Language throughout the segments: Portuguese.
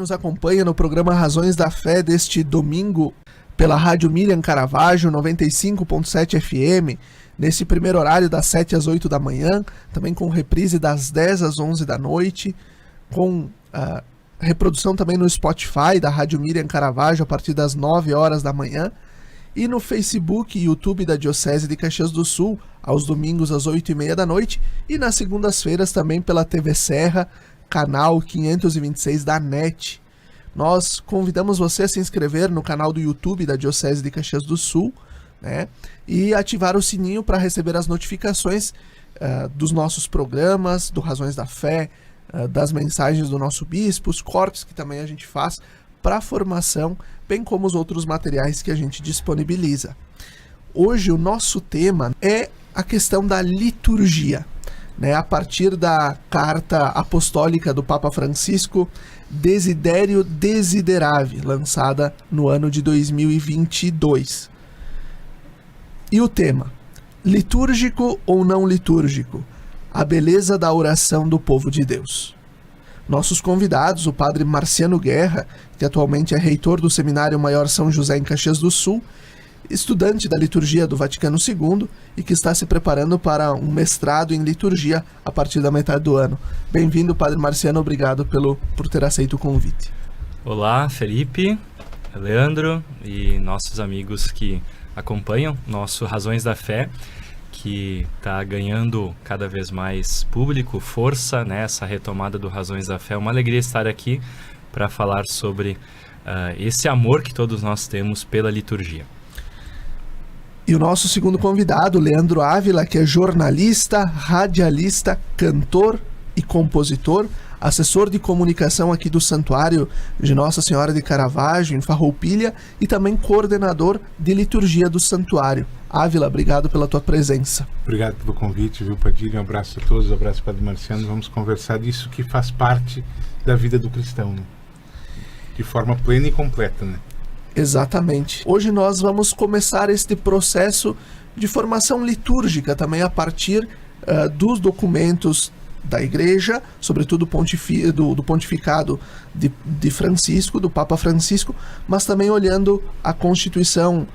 nos acompanha no programa Razões da Fé deste domingo pela Rádio Miriam Caravaggio 95.7 FM, nesse primeiro horário das 7 às 8 da manhã, também com reprise das 10 às 11 da noite, com reprodução também no Spotify da Rádio Miriam Caravaggio a partir das 9 horas da manhã, e no Facebook e YouTube da Diocese de Caxias do Sul, aos domingos às 8h30 da noite, e nas segundas-feiras também pela TV Serra, canal 526 da NET. Nós convidamos você a se inscrever no canal do YouTube da Diocese de Caxias do Sul, né, e ativar o sininho para receber as notificações dos nossos programas, do Razões da Fé, das mensagens do nosso bispo, os cortes que também a gente faz para a formação, bem como os outros materiais que a gente disponibiliza. Hoje o nosso tema é a questão da liturgia, né, a partir da carta apostólica do Papa Francisco, Desiderio Desideravi, lançada no ano de 2022. E o tema, litúrgico ou não litúrgico? A beleza da oração do povo de Deus. Nossos convidados, o padre Marciano Guerra, que atualmente é reitor do Seminário Maior São José em Caxias do Sul, estudante da liturgia do Vaticano II e que está se preparando para um mestrado em liturgia a partir da metade do ano. Bem-vindo, padre Marciano, obrigado por ter aceito o convite. Olá, Felipe, Leandro e nossos amigos que acompanham nosso Razões da Fé, que está ganhando cada vez mais público, força nessa retomada do Razões da Fé. É uma alegria estar aqui para falar sobre esse amor que todos nós temos pela liturgia. E o nosso segundo convidado, Leandro Ávila, que é jornalista, radialista, cantor e compositor, assessor de comunicação aqui do Santuário de Nossa Senhora de Caravaggio, em Farroupilha, e também coordenador de liturgia do Santuário. Ávila, obrigado pela tua presença. Obrigado pelo convite, viu, Padilha? Um abraço a todos, um abraço para o Padre Marciano. Vamos conversar disso que faz parte da vida do cristão, né? De forma plena e completa, né? Exatamente. Hoje nós vamos começar este processo de formação litúrgica também a partir dos documentos da Igreja, sobretudo do pontificado de Francisco, do Papa Francisco, mas também olhando a Constituição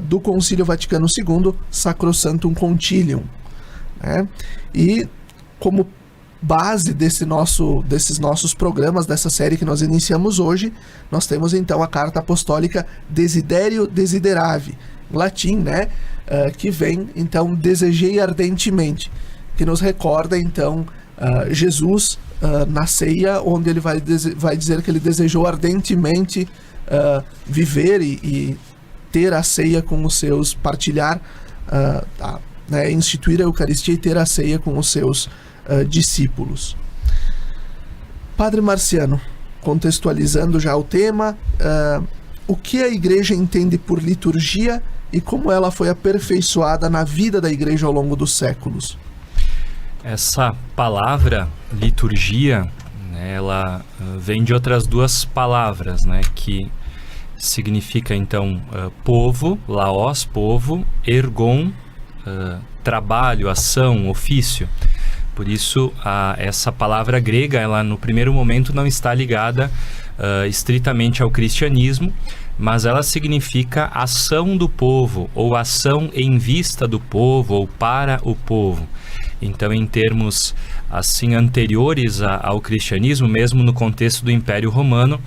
do Concílio Vaticano II, Sacrosanctum Concilium, né? E como base desses nossos programas, dessa série que nós iniciamos hoje, nós temos então a carta apostólica Desiderio Desideravi, em latim, né? Que vem então desejei ardentemente, que nos recorda então Jesus na ceia, onde ele vai dizer que ele desejou ardentemente viver e ter a ceia com os seus, partilhar, né, instituir a Eucaristia e ter a ceia com os seus discípulos. Padre Marciano, contextualizando já o tema, o que a Igreja entende por liturgia e como ela foi aperfeiçoada na vida da Igreja ao longo dos séculos? Essa palavra liturgia, né, ela vem de outras duas palavras, né, que significa então povo, laos, povo, ergon, trabalho, ação, ofício. Por isso, essa palavra grega, ela no primeiro momento não está ligada estritamente ao cristianismo, mas ela significa ação do povo, ou ação em vista do povo, ou para o povo. Então, em termos assim anteriores ao cristianismo, mesmo no contexto do Império Romano,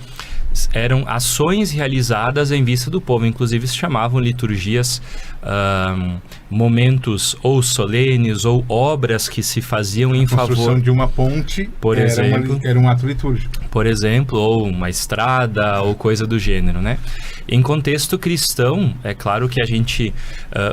eram ações realizadas em vista do povo, inclusive se chamavam liturgias, momentos ou solenes ou obras que se faziam em favor... A construção de uma ponte, por exemplo, era um ato litúrgico. Por exemplo, ou uma estrada ou coisa do gênero, né? Em contexto cristão, é claro que a gente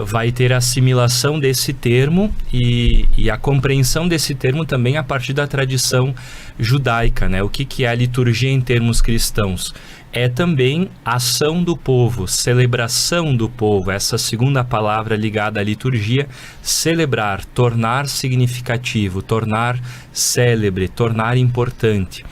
vai ter a assimilação desse termo e a compreensão desse termo também a partir da tradição judaica, né? O que é a liturgia em termos cristãos? É também ação do povo, celebração do povo, essa segunda palavra ligada à liturgia, celebrar, tornar significativo, tornar célebre, tornar importante.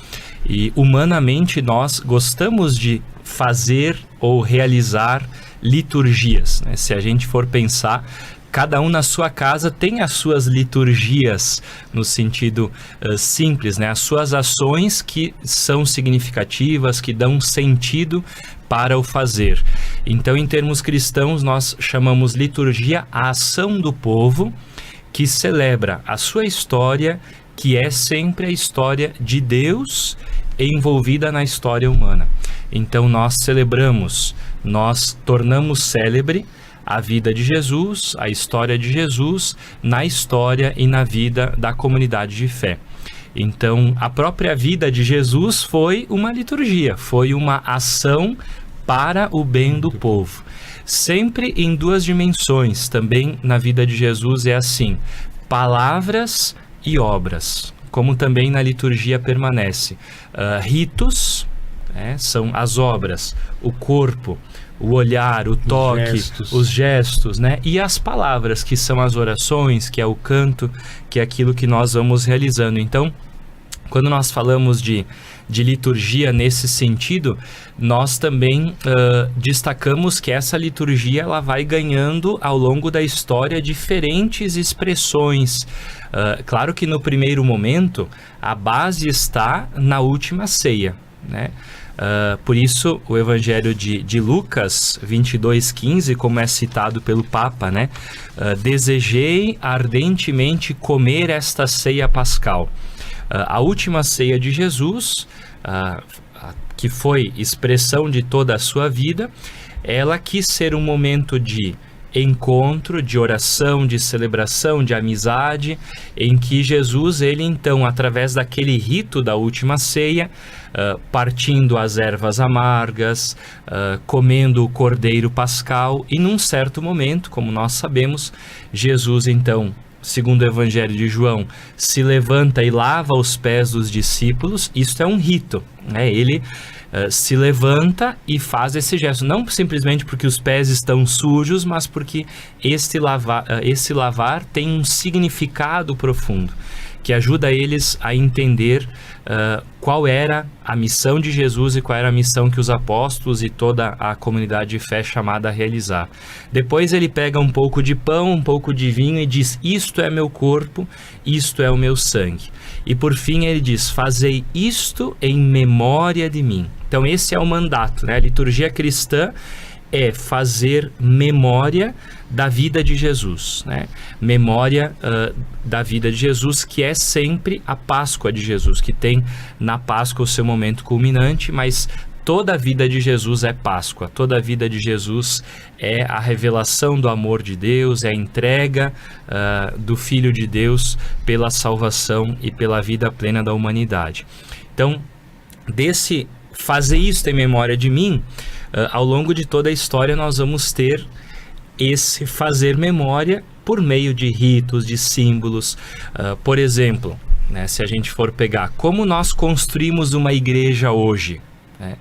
E humanamente nós gostamos de fazer ou realizar liturgias, né? Se a gente for pensar, cada um na sua casa tem as suas liturgias, no sentido simples, né? As suas ações que são significativas, que dão sentido para o fazer. Então, em termos cristãos, nós chamamos liturgia a ação do povo que celebra a sua história, que é sempre a história de Deus envolvida na história humana. Então, nós celebramos, nós tornamos célebre a vida de Jesus, a história de Jesus, na história e na vida da comunidade de fé. Então, a própria vida de Jesus foi uma liturgia, foi uma ação para o bem do povo. Sempre em duas dimensões, também na vida de Jesus é assim, palavras e obras, como também na liturgia permanece. Ritos, são as obras, o corpo, o olhar, o toque, os gestos, né? E as palavras, que são as orações, que é o canto, que é aquilo que nós vamos realizando. Então, quando nós falamos de liturgia nesse sentido, nós também destacamos que essa liturgia ela vai ganhando ao longo da história diferentes expressões. Claro que no primeiro momento a base está na última ceia, né? Por isso o Evangelho de Lucas 22:15, como é citado pelo Papa, né? Desejei ardentemente comer esta ceia pascal. A última ceia de Jesus, que foi expressão de toda a sua vida, ela quis ser um momento de encontro, de oração, de celebração, de amizade, em que Jesus, ele então, através daquele rito da última ceia, partindo as ervas amargas, comendo o cordeiro pascal, e num certo momento, como nós sabemos, Jesus então, segundo o Evangelho de João, se levanta e lava os pés dos discípulos. Isto é um rito, né? Ele se levanta e faz esse gesto, não simplesmente porque os pés estão sujos, mas porque esse lavar tem um significado profundo, que ajuda eles a entender qual era a missão de Jesus e qual era a missão que os apóstolos e toda a comunidade de fé chamada a realizar. Depois ele pega um pouco de pão, um pouco de vinho e diz: isto é meu corpo, isto é o meu sangue. E por fim ele diz: fazei isto em memória de mim. Então esse é o mandato, né? A liturgia cristã é fazer memória da vida de Jesus, né? Memória da vida de Jesus, que é sempre a Páscoa de Jesus, que tem na Páscoa o seu momento culminante, mas toda a vida de Jesus é Páscoa, toda a vida de Jesus é a revelação do amor de Deus, é a entrega do Filho de Deus pela salvação e pela vida plena da humanidade. Então, desse fazer isso em memória de mim, ao longo de toda a história nós vamos ter esse fazer memória por meio de ritos, de símbolos. Por exemplo, né, se a gente for pegar como nós construímos uma igreja hoje, né,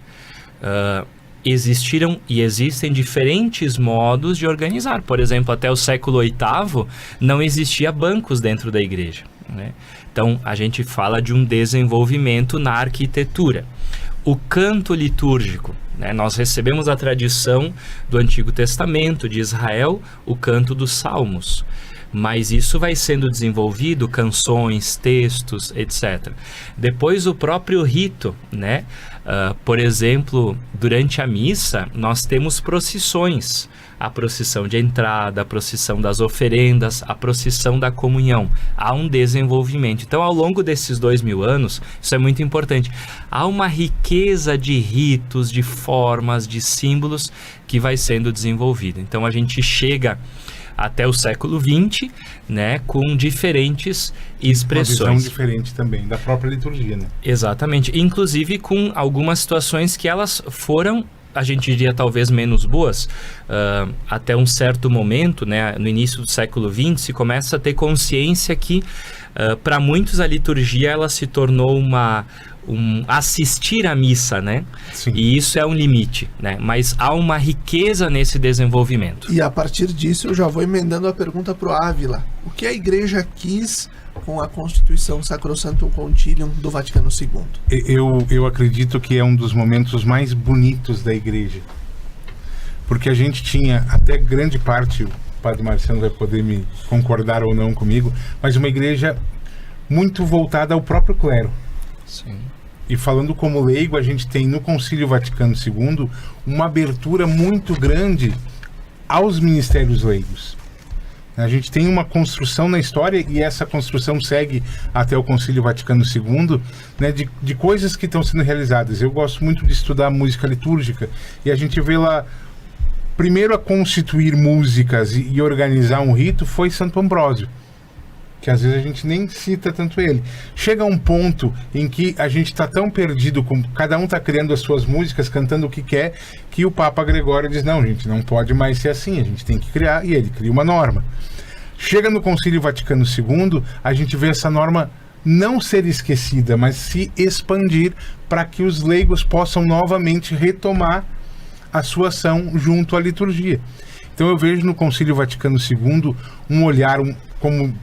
existiram e existem diferentes modos de organizar. Por exemplo, até o século VIII não existia bancos dentro da igreja, né? Então a gente fala de um desenvolvimento na arquitetura. O canto litúrgico, né? Nós recebemos a tradição do Antigo Testamento, de Israel, o canto dos salmos. Mas isso vai sendo desenvolvido, canções, textos, etc. Depois o próprio rito, né? Por exemplo, durante a missa, nós temos procissões. A procissão de entrada, a procissão das oferendas, a procissão da comunhão. Há um desenvolvimento. Então, ao longo desses 2000 anos, isso é muito importante, há uma riqueza de ritos, de formas, de símbolos que vai sendo desenvolvida. Então, a gente chega até o século XX, né, com diferentes expressões. Uma visão diferente também da própria liturgia, né? Exatamente. Inclusive com algumas situações que elas foram, a gente diria, talvez menos boas. Até um certo momento, né, no início do século XX, se começa a ter consciência que, para muitos, a liturgia ela se tornou assistir à missa, né? Sim. E isso é um limite, né? Mas há uma riqueza nesse desenvolvimento. E a partir disso eu já vou emendando a pergunta para o Ávila. O que a igreja quis com a Constituição Sacrosanctum Concilium do Vaticano II? Eu acredito que é um dos momentos mais bonitos da igreja. Porque a gente tinha até grande parte, Padre Marciano vai poder me concordar ou não comigo, mas uma igreja muito voltada ao próprio clero. Sim. E falando como leigo, a gente tem no Concílio Vaticano II uma abertura muito grande aos ministérios leigos. A gente tem uma construção na história, e essa construção segue até o Concílio Vaticano II, né, de coisas que estão sendo realizadas. Eu gosto muito de estudar música litúrgica, e a gente vê lá, primeiro a constituir músicas e organizar um rito foi Santo Ambrósio, que às vezes a gente nem cita tanto ele. Chega um ponto em que a gente está tão perdido, cada um está criando as suas músicas, cantando o que quer, que o Papa Gregório diz, não, gente, não pode mais ser assim, a gente tem que criar, e ele cria uma norma. Chega no Concílio Vaticano II, a gente vê essa norma não ser esquecida, mas se expandir para que os leigos possam novamente retomar a sua ação junto à liturgia. Então eu vejo no Concílio Vaticano II um olhar, como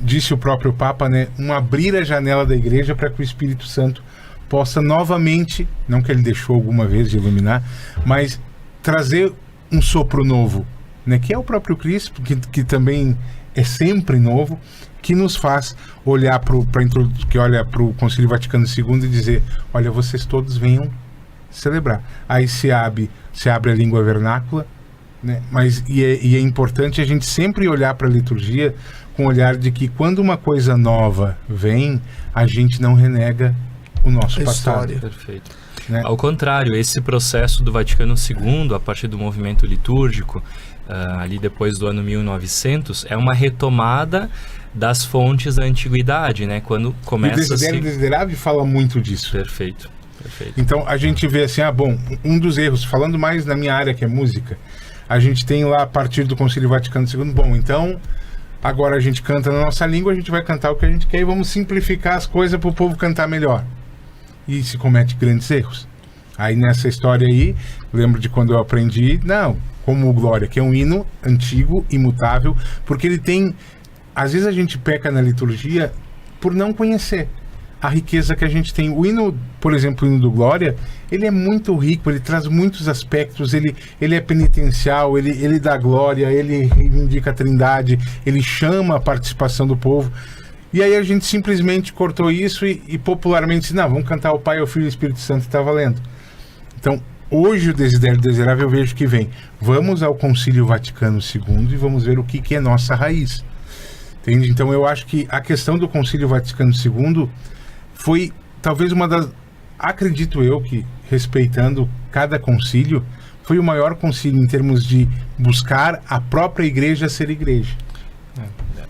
disse o próprio Papa, né, um abrir a janela da igreja para que o Espírito Santo possa novamente, não que ele deixou alguma vez de iluminar, mas trazer um sopro novo, né, que é o próprio Cristo, que também é sempre novo, que nos faz olhar para o Concílio Vaticano II e dizer, olha, vocês todos venham celebrar. Aí se abre a língua vernácula, né? Mas é importante a gente sempre olhar para a liturgia com o olhar de que quando uma coisa nova vem, a gente não renega o nosso passado. Perfeito. Né? Ao contrário, esse processo do Vaticano II, a partir do movimento litúrgico, ali depois do ano 1900, é uma retomada das fontes da antiguidade, né? Quando começa e o Desiderável fala muito disso. Perfeito. Então a gente vê assim, um dos erros, falando mais na minha área que é música, a gente tem lá a partir do Concílio Vaticano II, então agora a gente canta na nossa língua, a gente vai cantar o que a gente quer e vamos simplificar as coisas para o povo cantar melhor. E se comete grandes erros. Aí nessa história aí, lembro de quando eu aprendi, como o Glória, que é um hino antigo, imutável, porque ele tem, às vezes a gente peca na liturgia por não conhecer a riqueza que a gente tem. O hino, por exemplo, o hino do Glória, ele é muito rico, ele traz muitos aspectos, ele é penitencial, ele dá glória, ele reivindica a Trindade, ele chama a participação do povo. E aí a gente simplesmente cortou isso e popularmente disse, não, vamos cantar o Pai, o Filho e o Espírito Santo, está valendo. Então, hoje o Desidério Desejável eu vejo que vem. Vamos ao Concílio Vaticano II e vamos ver o que é nossa raiz. Entende? Então eu acho que a questão do Concílio Vaticano II foi talvez uma das... Acredito eu que, respeitando cada concílio, foi o maior concílio em termos de buscar a própria igreja ser igreja.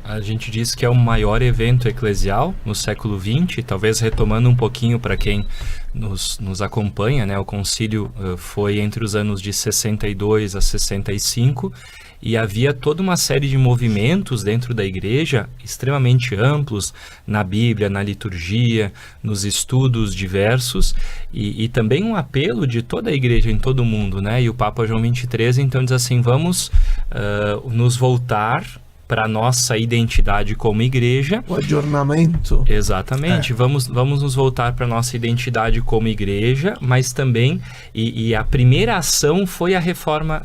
A gente diz que é o maior evento eclesial no século XX, talvez retomando um pouquinho para quem nos acompanha, né? O concílio foi entre os anos de 62 a 65 e havia toda uma série de movimentos dentro da igreja extremamente amplos na Bíblia, na liturgia, nos estudos diversos e também um apelo de toda a igreja em todo o mundo, né? E o Papa João XXIII então diz assim, vamos nos voltar para nossa identidade como igreja. O adornamento. Exatamente. Vamos nos voltar para nossa identidade como igreja, mas também, e a primeira ação foi a reforma,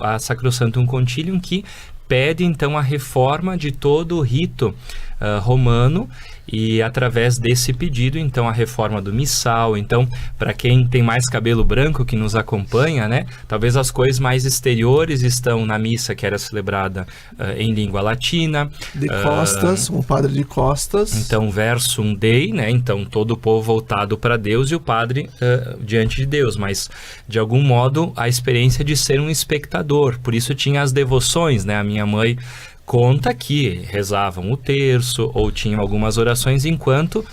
a Sacrosanctum Concilium, que pede então a reforma de todo o rito romano, e através desse pedido, então, a reforma do missal. Então, para quem tem mais cabelo branco que nos acompanha, né, talvez as coisas mais exteriores estão na missa que era celebrada em língua latina. De costas, o padre de costas. Então, versum Dei, né, então todo o povo voltado para Deus e o padre diante de Deus, mas de algum modo a experiência de ser um espectador. Por isso tinha as devoções, né, a minha mãe conta que rezavam o terço ou tinham algumas orações enquanto,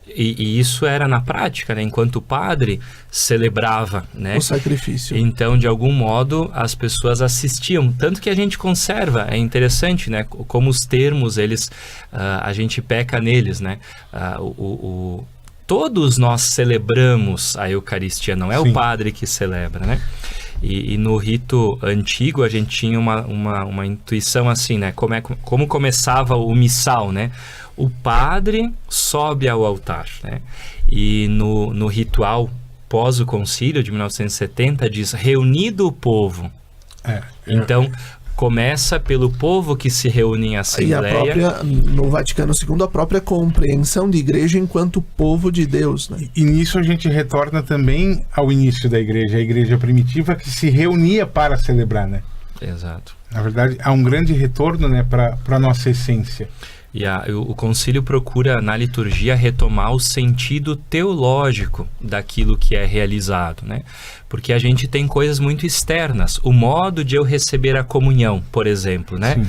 e isso era na prática, né? Enquanto o padre celebrava, né? O sacrifício. Então, de algum modo, as pessoas assistiam, tanto que a gente conserva, é interessante, né? Como os termos, eles, a gente peca neles, né? Todos nós celebramos a Eucaristia, não é Sim. o padre que celebra, né? E no rito antigo a gente tinha uma intuição assim, né? Como começava o missal, né? O padre sobe ao altar, né? E no ritual pós o concílio de 1970 diz reunido o povo. Então Começa pelo povo que se reúne em E assembleia. no Vaticano II, a própria compreensão de igreja enquanto povo de Deus, né? E nisso a gente retorna também ao início da igreja, a igreja primitiva que se reunia para celebrar, né? Exato. Na verdade, há um grande retorno, né, para a nossa essência. E o concílio procura, na liturgia, retomar o sentido teológico daquilo que é realizado, né? Porque a gente tem coisas muito externas. O modo de eu receber a comunhão, por exemplo, né?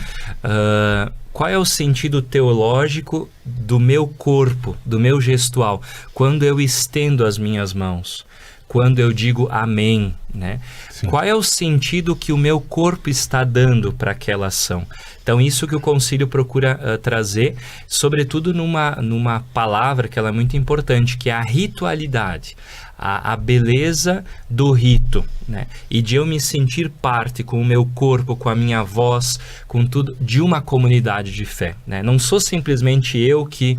Qual é o sentido teológico do meu corpo, do meu gestual? Quando eu estendo as minhas mãos, quando eu digo amém, né? Sim. Qual é o sentido que o meu corpo está dando para aquela ação? Então, isso que o concílio procura trazer, sobretudo numa palavra que ela é muito importante, que é a ritualidade, a beleza do rito, né? E de eu me sentir parte com o meu corpo, com a minha voz, com tudo, de uma comunidade de fé, né? Não sou simplesmente eu que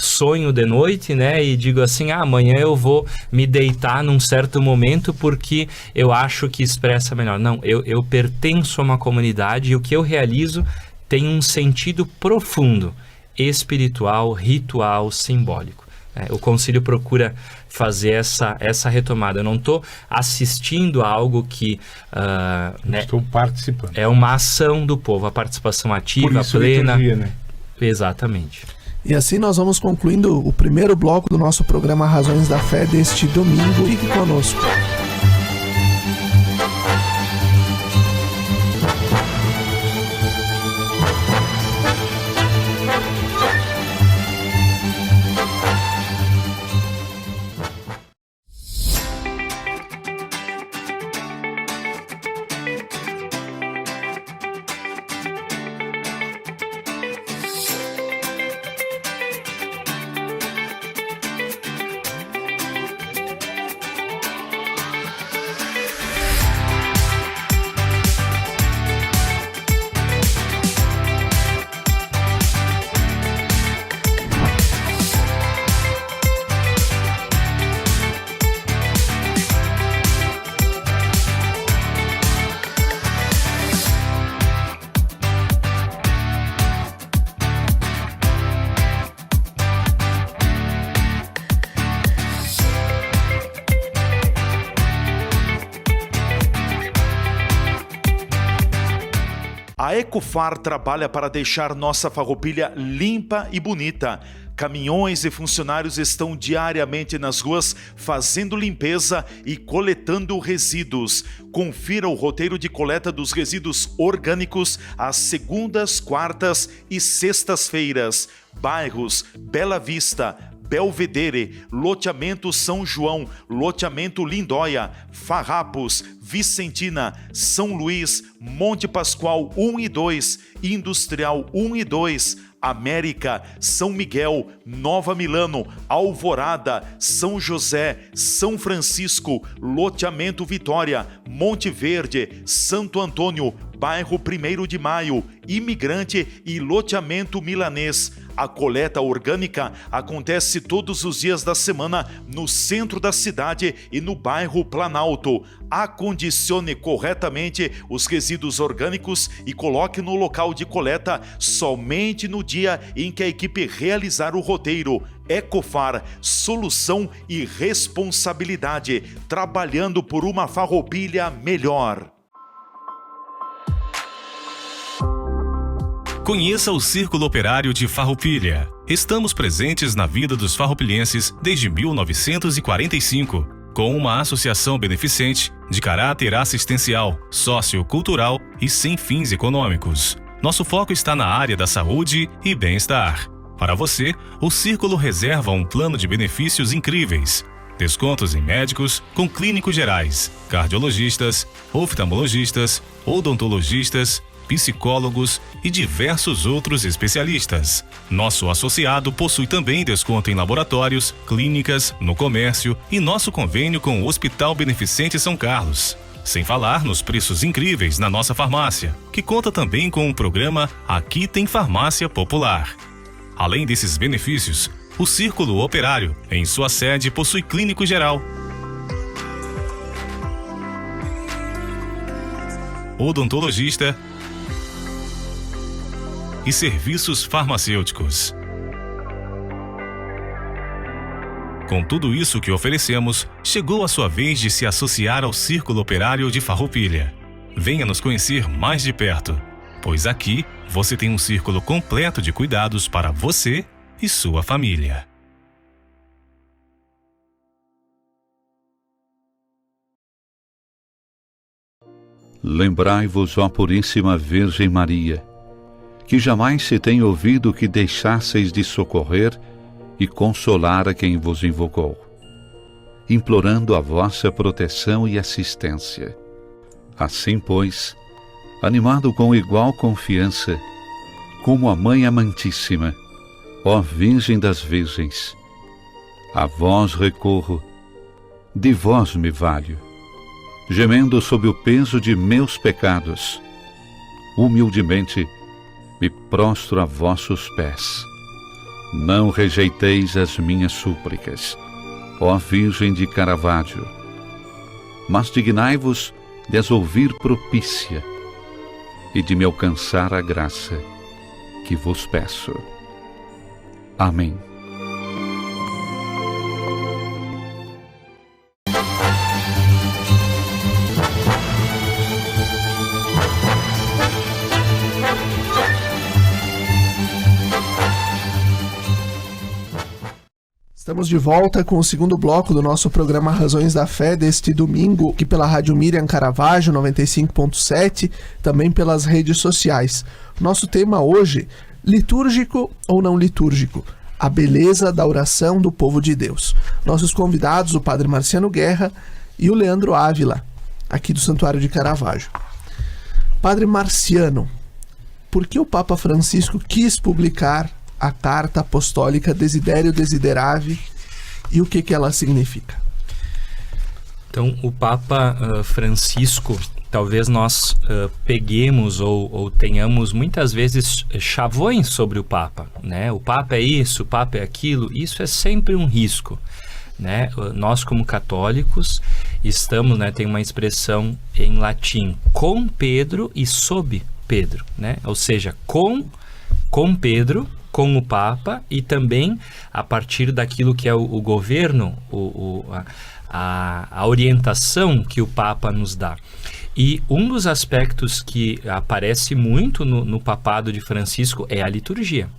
sonho de noite, né? E digo assim, amanhã eu vou me deitar num certo momento porque eu acho que expressa melhor. Não, eu pertenço a uma comunidade e o que eu realizo tem um sentido profundo, espiritual, ritual, simbólico. O concílio procura fazer essa retomada. Eu não estou assistindo a algo que... né, estou participando. É uma ação do povo, a participação ativa, por isso, plena. Liturgia, né? Exatamente. E assim nós vamos concluindo o primeiro bloco do nosso programa Razões da Fé deste domingo. Fique conosco. A Ecofar trabalha para deixar nossa farroupilha limpa e bonita. Caminhões e funcionários estão diariamente nas ruas fazendo limpeza e coletando resíduos. Confira o roteiro de coleta dos resíduos orgânicos às segundas, quartas e sextas-feiras. Bairros Bela Vista, Belvedere, Loteamento São João, Loteamento Lindóia, Farrapos, Vicentina, São Luís, Monte Pascoal 1 e 2, Industrial 1 e 2, América, São Miguel, Nova Milano, Alvorada, São José, São Francisco, Loteamento Vitória, Monte Verde, Santo Antônio, Bairro 1º de Maio, Imigrante e Loteamento Milanês. A coleta orgânica acontece todos os dias da semana no centro da cidade e no bairro Planalto. Acondicione corretamente os resíduos orgânicos e coloque no local de coleta somente no dia em que a equipe realizar o roteiro. Ecofar, solução e responsabilidade, trabalhando por uma farroupilha melhor. Conheça o Círculo Operário de Farroupilha. Estamos presentes na vida dos farroupilhenses desde 1945, com uma associação beneficente de caráter assistencial, sociocultural e sem fins econômicos. Nosso foco está na área da saúde e bem-estar. Para você, o Círculo reserva um plano de benefícios incríveis. Descontos em médicos com clínicos gerais, cardiologistas, oftalmologistas, odontologistas, psicólogos e diversos outros especialistas. Nosso associado possui também desconto em laboratórios, clínicas, no comércio e nosso convênio com o Hospital Beneficente São Carlos. Sem falar nos preços incríveis na nossa farmácia, que conta também com o programa Aqui Tem Farmácia Popular. Além desses benefícios, o Círculo Operário, em sua sede, possui clínico geral, odontologista, e serviços farmacêuticos. Com tudo isso que oferecemos, chegou a sua vez de se associar ao Círculo Operário de Farroupilha. Venha nos conhecer mais de perto, pois aqui você tem um círculo completo de cuidados para você e sua família. Lembrai-vos, ó Puríssima Virgem Maria, que jamais se tem ouvido que deixasseis de socorrer e consolar a quem vos invocou, implorando a vossa proteção e assistência. Assim, pois, animado com igual confiança, como a Mãe Amantíssima, ó Virgem das Virgens, a vós recorro, de vós me valho, gemendo sob o peso de meus pecados, humildemente me prostro a vossos pés. Não rejeiteis as minhas súplicas, ó Virgem de Caravaggio, mas dignai-vos de as ouvir propícia e de me alcançar a graça que vos peço. Amém. Estamos de volta com o segundo bloco do nosso programa Razões da Fé deste domingo, aqui pela Rádio Miriam Caravaggio 95.7, também pelas redes sociais. Nosso tema hoje, litúrgico ou não litúrgico? A beleza da oração do povo de Deus. Nossos convidados, o Padre Marciano Guerra e o Leandro Ávila, aqui do Santuário de Caravaggio. Padre Marciano, por que o Papa Francisco quis publicar a Carta Apostólica Desiderio Desideravi e o que ela significa? Então, o Papa Francisco, talvez nós peguemos ou tenhamos muitas vezes chavões sobre o Papa, né? O Papa é isso, o Papa é aquilo. Isso é sempre um risco, né? Nós, como católicos, estamos, né, tem uma expressão em latim, com Pedro e sob Pedro, né? Ou seja, com Pedro, com o Papa, e também a partir daquilo que é o governo, a orientação que o Papa nos dá. E um dos aspectos que aparece muito no papado de Francisco é a liturgia.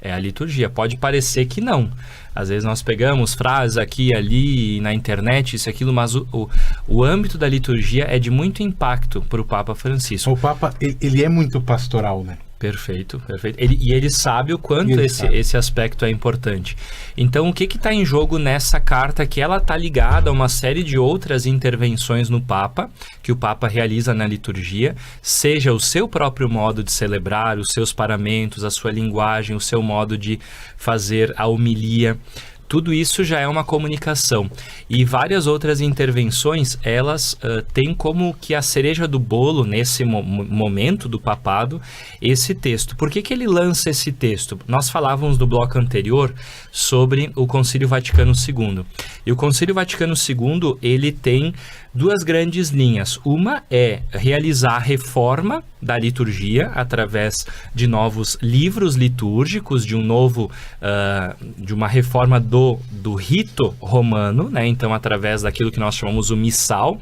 É a liturgia. Pode parecer que não. Às vezes nós pegamos frases aqui e ali, na internet, isso e aquilo, mas o âmbito da liturgia é de muito impacto para o Papa Francisco. O Papa, ele é muito pastoral, né? Perfeito, perfeito. Ele sabe o quanto esse aspecto é importante. Então, o que está em jogo nessa carta? Que ela está ligada a uma série de outras intervenções no Papa, que o Papa realiza na liturgia, seja o seu próprio modo de celebrar, os seus paramentos, a sua linguagem, o seu modo de fazer a homilia. Tudo isso já é uma comunicação. E várias outras intervenções, elas têm como que a cereja do bolo, nesse momento do papado, esse texto. Por que ele lança esse texto? Nós falávamos no bloco anterior sobre o Concílio Vaticano II. E o Concílio Vaticano II, ele tem duas grandes linhas. Uma é realizar a reforma da liturgia através de novos livros litúrgicos, de de uma reforma do rito romano, né? Então, através daquilo que nós chamamos o missal,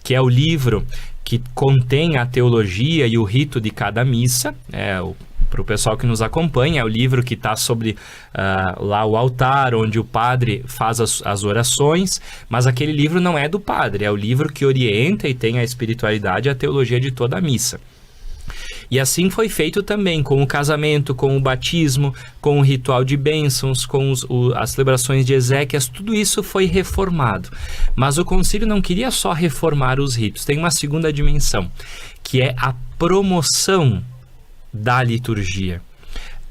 que é o livro que contém a teologia e o rito de cada missa. Para o pessoal que nos acompanha, é o livro que está sobre lá o altar, onde o padre faz as orações, mas aquele livro não é do padre, é o livro que orienta e tem a espiritualidade e a teologia de toda a missa. E assim foi feito também com o casamento, com o batismo, com o ritual de bênçãos, com as celebrações de exéquias, tudo isso foi reformado. Mas o concílio não queria só reformar os ritos, tem uma segunda dimensão, que é a promoção da liturgia.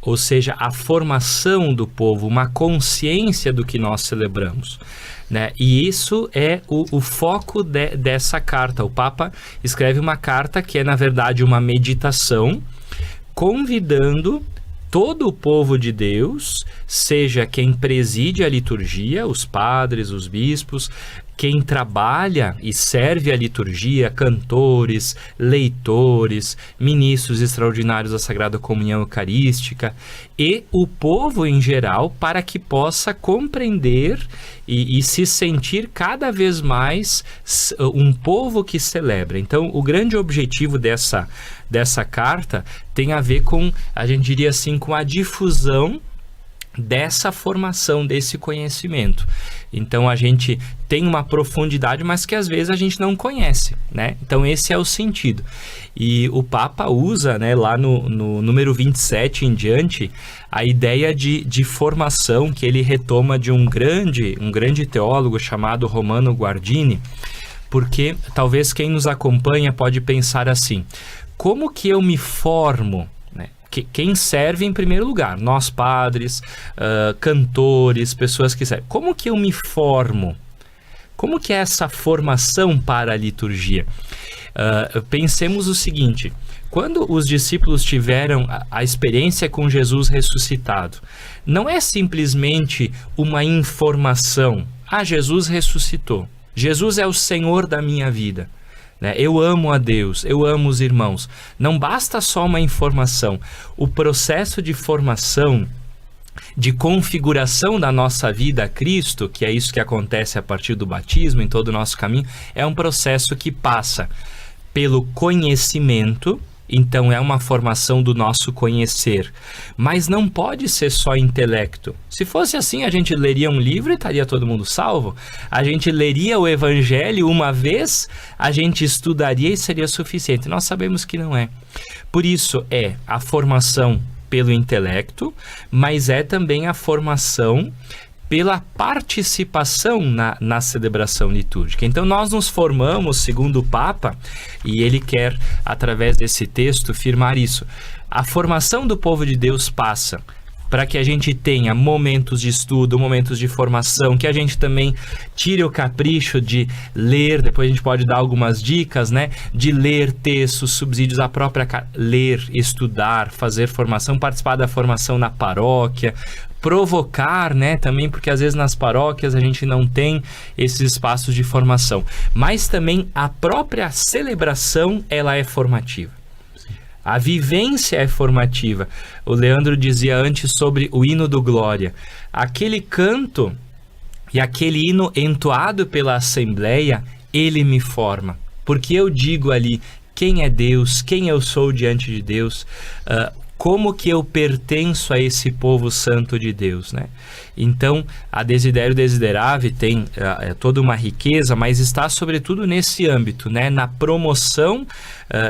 Ou seja, a formação do povo, uma consciência do que nós celebramos, né? E isso é o foco dessa carta. O Papa escreve uma carta que é, na verdade, uma meditação, convidando todo o povo de Deus, seja quem preside a liturgia, os padres, os bispos, quem trabalha e serve a liturgia, cantores, leitores, ministros extraordinários da Sagrada Comunhão Eucarística e o povo em geral, para que possa compreender e se sentir cada vez mais um povo que celebra. Então, o grande objetivo dessa carta tem a ver com, a gente diria assim, com a difusão dessa formação, desse conhecimento. Então a gente tem uma profundidade, mas que às vezes a gente não conhece, né? Então esse é o sentido. E o Papa usa, né, lá no número 27 em diante, a ideia de formação que ele retoma de um grande teólogo chamado Romano Guardini, porque talvez quem nos acompanha pode pensar assim: como que eu me formo? Quem serve em primeiro lugar? Nós padres, cantores, pessoas que servem. Como que eu me formo? Como que é essa formação para a liturgia? Pensemos o seguinte: quando os discípulos tiveram a experiência com Jesus ressuscitado, não é simplesmente uma informação. Jesus ressuscitou. Jesus é o Senhor da minha vida. Eu amo a Deus, eu amo os irmãos. Não basta só uma informação. O processo de formação, de configuração da nossa vida a Cristo, que é isso que acontece a partir do batismo, em todo o nosso caminho, é um processo que passa pelo conhecimento. Então é uma formação do nosso conhecer, mas não pode ser só intelecto. Se fosse assim, a gente leria um livro e estaria todo mundo salvo. A gente leria o Evangelho uma vez, a gente estudaria e seria suficiente. Nós sabemos que não é. Por isso é a formação pelo intelecto, mas é também a formação pela participação na celebração litúrgica. Então nós nos formamos, segundo o Papa, e ele quer, através desse texto, firmar isso. A formação do povo de Deus passa para que a gente tenha momentos de estudo, momentos de formação, que a gente também tire o capricho de ler, depois a gente pode dar algumas dicas, né? De ler textos, subsídios à própria ler, estudar, fazer formação, participar da formação na paróquia, provocar, né, também, porque às vezes nas paróquias a gente não tem esses espaços de formação, mas também a própria celebração, ela é formativa. A vivência é formativa. O Leandro dizia antes sobre o hino do Glória. Aquele canto e aquele hino entoado pela Assembleia, ele me forma, porque eu digo ali quem é Deus, quem eu sou diante de Deus, como que eu pertenço a esse povo santo de Deus, né? Então, a Desiderio Desideravi tem toda uma riqueza, mas está sobretudo nesse âmbito, né? Na promoção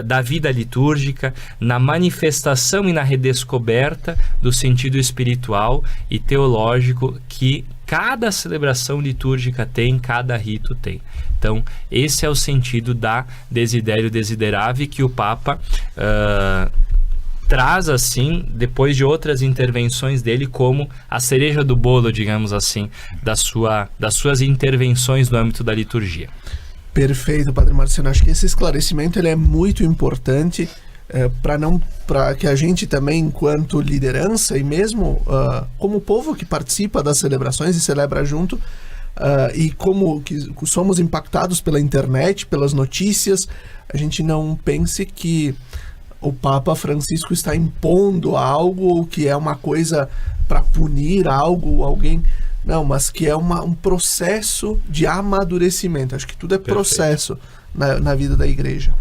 da vida litúrgica, na manifestação e na redescoberta do sentido espiritual e teológico que cada celebração litúrgica tem, cada rito tem. Então, esse é o sentido da Desiderio Desideravi que o Papa traz, assim, depois de outras intervenções dele, como a cereja do bolo, digamos assim, das suas intervenções no âmbito da liturgia. Perfeito, Padre Marciano. Acho que esse esclarecimento ele é muito importante para que a gente também, enquanto liderança e mesmo como povo que participa das celebrações e celebra junto, e como que somos impactados pela internet, pelas notícias, a gente não pense que o Papa Francisco está impondo algo que é uma coisa para punir algo, alguém. Não, mas que é um processo de amadurecimento. Acho que tudo é processo na vida da igreja.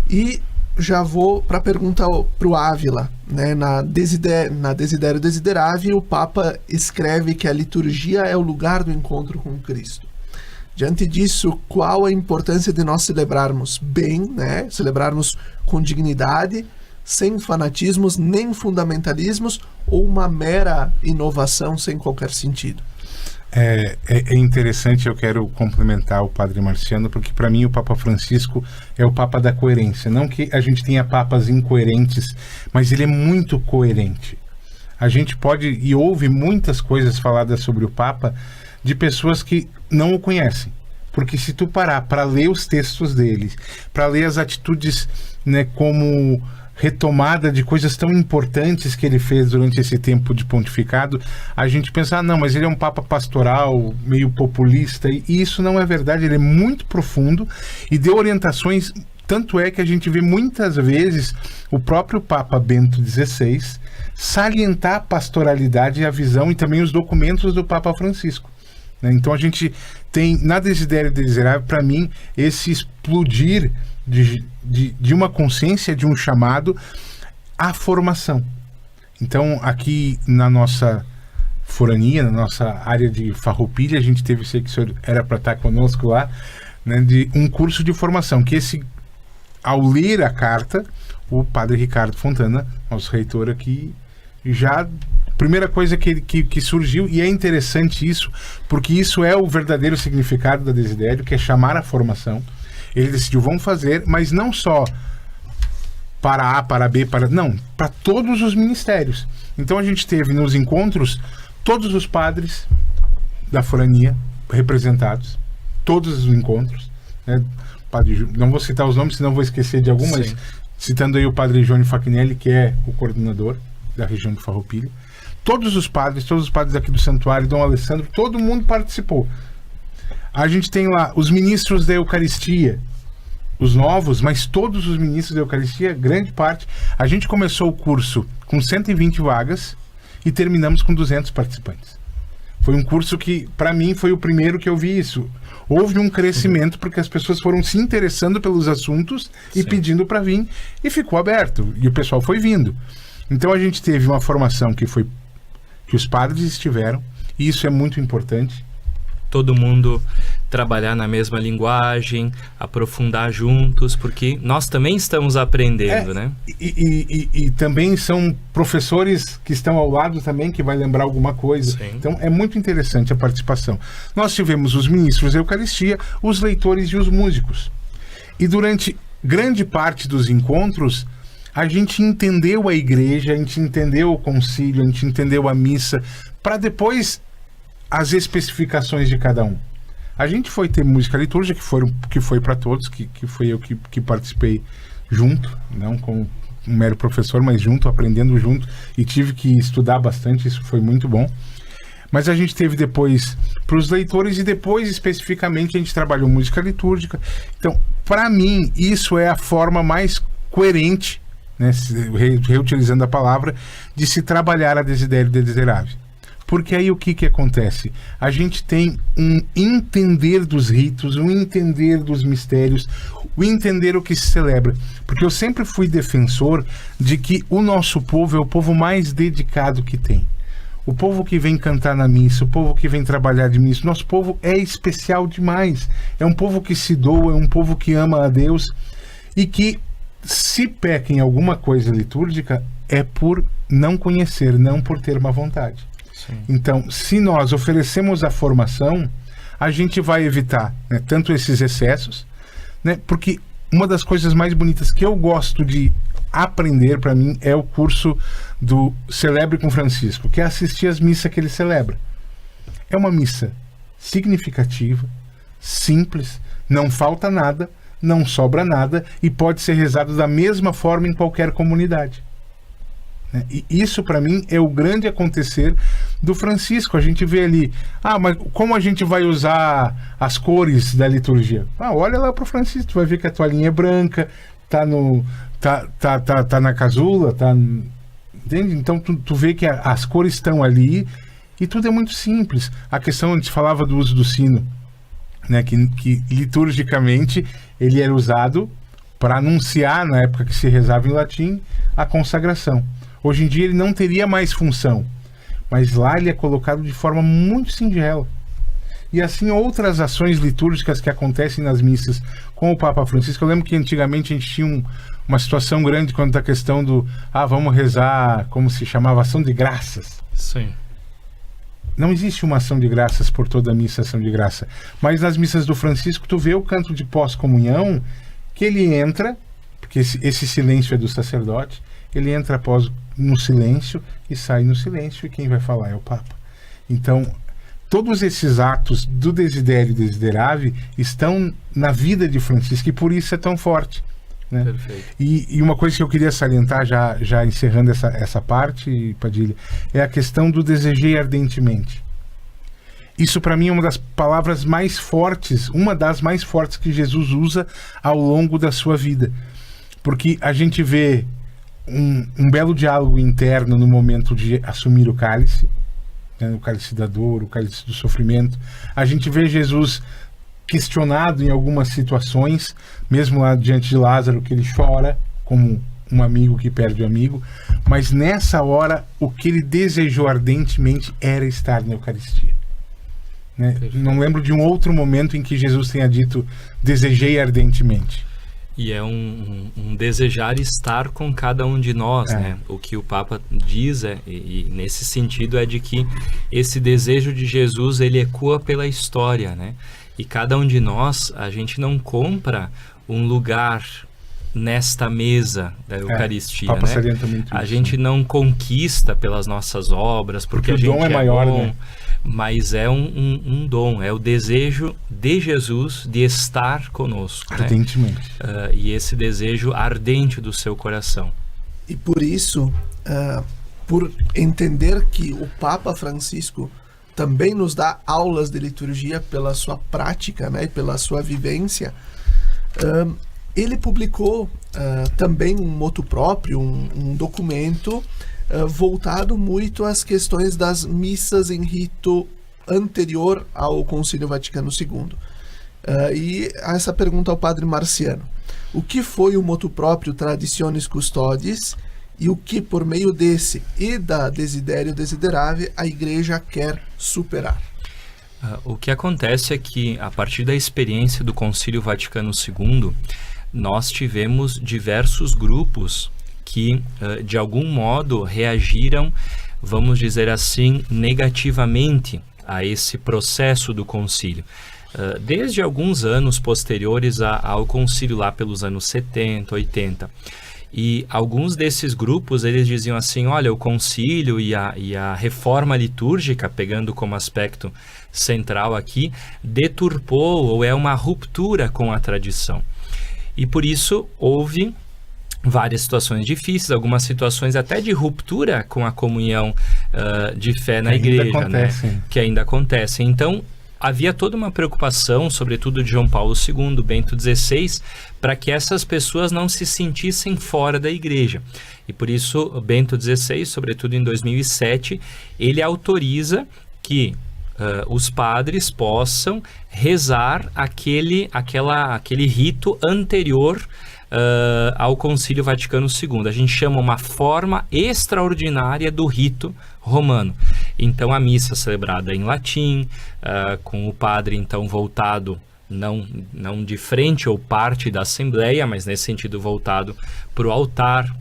E já vou para a pergunta para o Ávila. Né? Na Desiderio Desideravi, o Papa escreve que a liturgia é o lugar do encontro com Cristo. Diante disso, qual a importância de nós celebrarmos bem, né? Celebrarmos com dignidade, sem fanatismos nem fundamentalismos ou uma mera inovação sem qualquer sentido? É interessante, eu quero complementar o Padre Marciano, porque para mim o Papa Francisco é o Papa da coerência. Não que a gente tenha papas incoerentes, mas ele é muito coerente. A gente pode e ouve muitas coisas faladas sobre o Papa de pessoas que não o conhecem, porque se tu parar para ler os textos dele, para ler as atitudes, né, como retomada de coisas tão importantes que ele fez durante esse tempo de pontificado, a gente pensa, não, mas ele é um papa pastoral, meio populista, e isso não é verdade. Ele é muito profundo e deu orientações. Tanto é que a gente vê muitas vezes o próprio Papa Bento XVI salientar a pastoralidade e a visão, e também os documentos do Papa Francisco, né? Então a gente tem na Desidério Desiderável, para mim, esse explodir de uma consciência, de um chamado à formação. Então aqui na nossa forania, na nossa área de Farroupilha, a gente teve, sei que o senhor era para estar conosco lá, né, de um curso de formação, que ao ler a carta, o padre Ricardo Fontana, nosso reitor aqui, já... Primeira coisa que surgiu, e é interessante isso, porque isso é o verdadeiro significado da Desidério, que é chamar a formação. Ele decidiu, vamos fazer, mas não só para A, para B, não, para todos os ministérios. Então a gente teve nos encontros todos os padres da forania representados, todos os encontros, né? Padre, não vou citar os nomes, senão vou esquecer de algum, mas citando aí o padre Johnny Facnelli, que é o coordenador da região de Farroupilha. Todos os padres aqui do santuário, Dom Alessandro, todo mundo participou. A gente tem lá os ministros da Eucaristia, os novos, mas todos os ministros da Eucaristia, grande parte. A gente começou o curso com 120 vagas e terminamos com 200 participantes. Foi um curso que, para mim, foi o primeiro que eu vi isso. Houve um crescimento porque as pessoas foram se interessando pelos assuntos e pedindo para vir, e ficou aberto, e o pessoal foi vindo. Então a gente teve uma formação que os padres estiveram, e isso é muito importante. Todo mundo trabalhar na mesma linguagem, aprofundar juntos, porque nós também estamos aprendendo, né? E também são professores que estão ao lado também, que vai lembrar alguma coisa. Sim. Então é muito interessante a participação. Nós tivemos os ministros da Eucaristia, os leitores e os músicos. E durante grande parte dos encontros, a gente entendeu a igreja, a gente entendeu o concílio, a gente entendeu a missa, para depois as especificações de cada um. A gente foi ter música litúrgica, que foi para todos, que foi eu que participei junto, não como um mero professor, mas junto, aprendendo junto, e tive que estudar bastante, isso foi muito bom. Mas a gente teve depois para os leitores, e depois especificamente a gente trabalhou música litúrgica. Então, para mim, isso é a forma mais coerente, né, reutilizando a palavra, de se trabalhar a Desidério Desiderável. Porque aí o que acontece? A gente tem um entender dos ritos, um entender dos mistérios, o entender o que se celebra. Porque eu sempre fui defensor de que o nosso povo é o povo mais dedicado que tem. O povo que vem cantar na missa, o povo que vem trabalhar de missa, nosso povo é especial demais. É um povo que se doa, é um povo que ama a Deus, e que, se peca em alguma coisa litúrgica, é por não conhecer, não por ter má vontade. Sim. Então, se nós oferecemos a formação, a gente vai evitar, né, tanto esses excessos, né, porque uma das coisas mais bonitas que eu gosto de aprender, para mim, é o curso do Celebre com Francisco, que é assistir às missas que ele celebra. É uma missa significativa, simples, não falta nada, não sobra nada, e pode ser rezado da mesma forma em qualquer comunidade. E isso, para mim, é o grande acontecer do Francisco. A gente vê ali, mas como a gente vai usar as cores da liturgia? Olha lá para o Francisco, tu vai ver que a toalhinha é branca, tá na casula, entende? Então tu vê que as cores estão ali, e tudo é muito simples. A questão, a gente falava do uso do sino, né, que liturgicamente ele era usado para anunciar, na época que se rezava em latim, a consagração. Hoje em dia ele não teria mais função, mas lá ele é colocado de forma muito singela. E assim outras ações litúrgicas que acontecem nas missas com o Papa Francisco. Eu lembro que antigamente a gente tinha uma situação grande quanto à questão do vamos rezar, como se chamava, ação de graças. Sim. Não existe uma ação de graças por toda a missa, ação de graça. Mas nas missas do Francisco, tu vê o canto de pós-comunhão, que ele entra, porque esse silêncio é do sacerdote, ele entra no silêncio e sai no silêncio, e quem vai falar é o Papa. Então, todos esses atos do Desidério Desiderável estão na vida de Francisco, e por isso é tão forte. né? Perfeito. E uma coisa que eu queria salientar, já encerrando essa parte, Padilha, é a questão do desejei ardentemente. Isso para mim é uma das palavras mais fortes, uma das mais fortes que Jesus usa ao longo da sua vida. Porque a gente vê um belo diálogo interno no momento de assumir o cálice, né, o cálice da dor, o cálice do sofrimento. A gente vê Jesus questionado em algumas situações, mesmo lá diante de Lázaro, que ele chora como um amigo que perde o amigo, mas nessa hora o que ele desejou ardentemente era estar na Eucaristia, né? Não lembro de um outro momento em que Jesus tenha dito desejei ardentemente. E é um desejar estar com cada um de nós, né? O que o Papa diz, e nesse sentido, é de que esse desejo de Jesus, ele ecoa pela história, né? E cada um de nós, a gente não compra um lugar nesta mesa da Eucaristia, Papa né? salienta muito A isso, gente não conquista pelas nossas obras, porque a o gente dom é maior, bom, né? Mas é um dom, é o desejo de Jesus de estar conosco, ardentemente, né? E esse desejo ardente do seu coração. E por isso, por entender que o Papa Francisco também nos dá aulas de liturgia pela sua prática, né, e pela sua vivência, ele publicou também um motu próprio, um documento voltado muito às questões das missas em rito anterior ao Concílio Vaticano II. E essa pergunta ao Padre Marciano: o que foi o motu próprio Traditionis Custodes e o que, por meio desse e da Desiderio Desiderave, a Igreja quer superar? O que acontece é que, a partir da experiência do Concílio Vaticano II, nós tivemos diversos grupos que, de algum modo, reagiram, vamos dizer assim, negativamente a esse processo do concílio. Desde alguns anos posteriores ao concílio, lá pelos anos 70, 80. E alguns desses grupos, eles diziam assim: olha, o concílio e a reforma litúrgica, pegando como aspecto central aqui, deturpou ou é uma ruptura com a tradição. E por isso houve várias situações difíceis, algumas situações até de ruptura com a comunhão de fé na igreja, né? Que ainda acontecem. Então, havia toda uma preocupação, sobretudo de João Paulo II, Bento XVI, para que essas pessoas não se sentissem fora da igreja. E por isso, Bento XVI, sobretudo em 2007, ele autoriza que os padres possam rezar aquele rito anterior ao Concílio Vaticano II. A gente chama uma forma extraordinária do rito romano. Então, a missa celebrada em latim, com o padre então voltado, não de frente ou parte da Assembleia, mas nesse sentido voltado para o altar.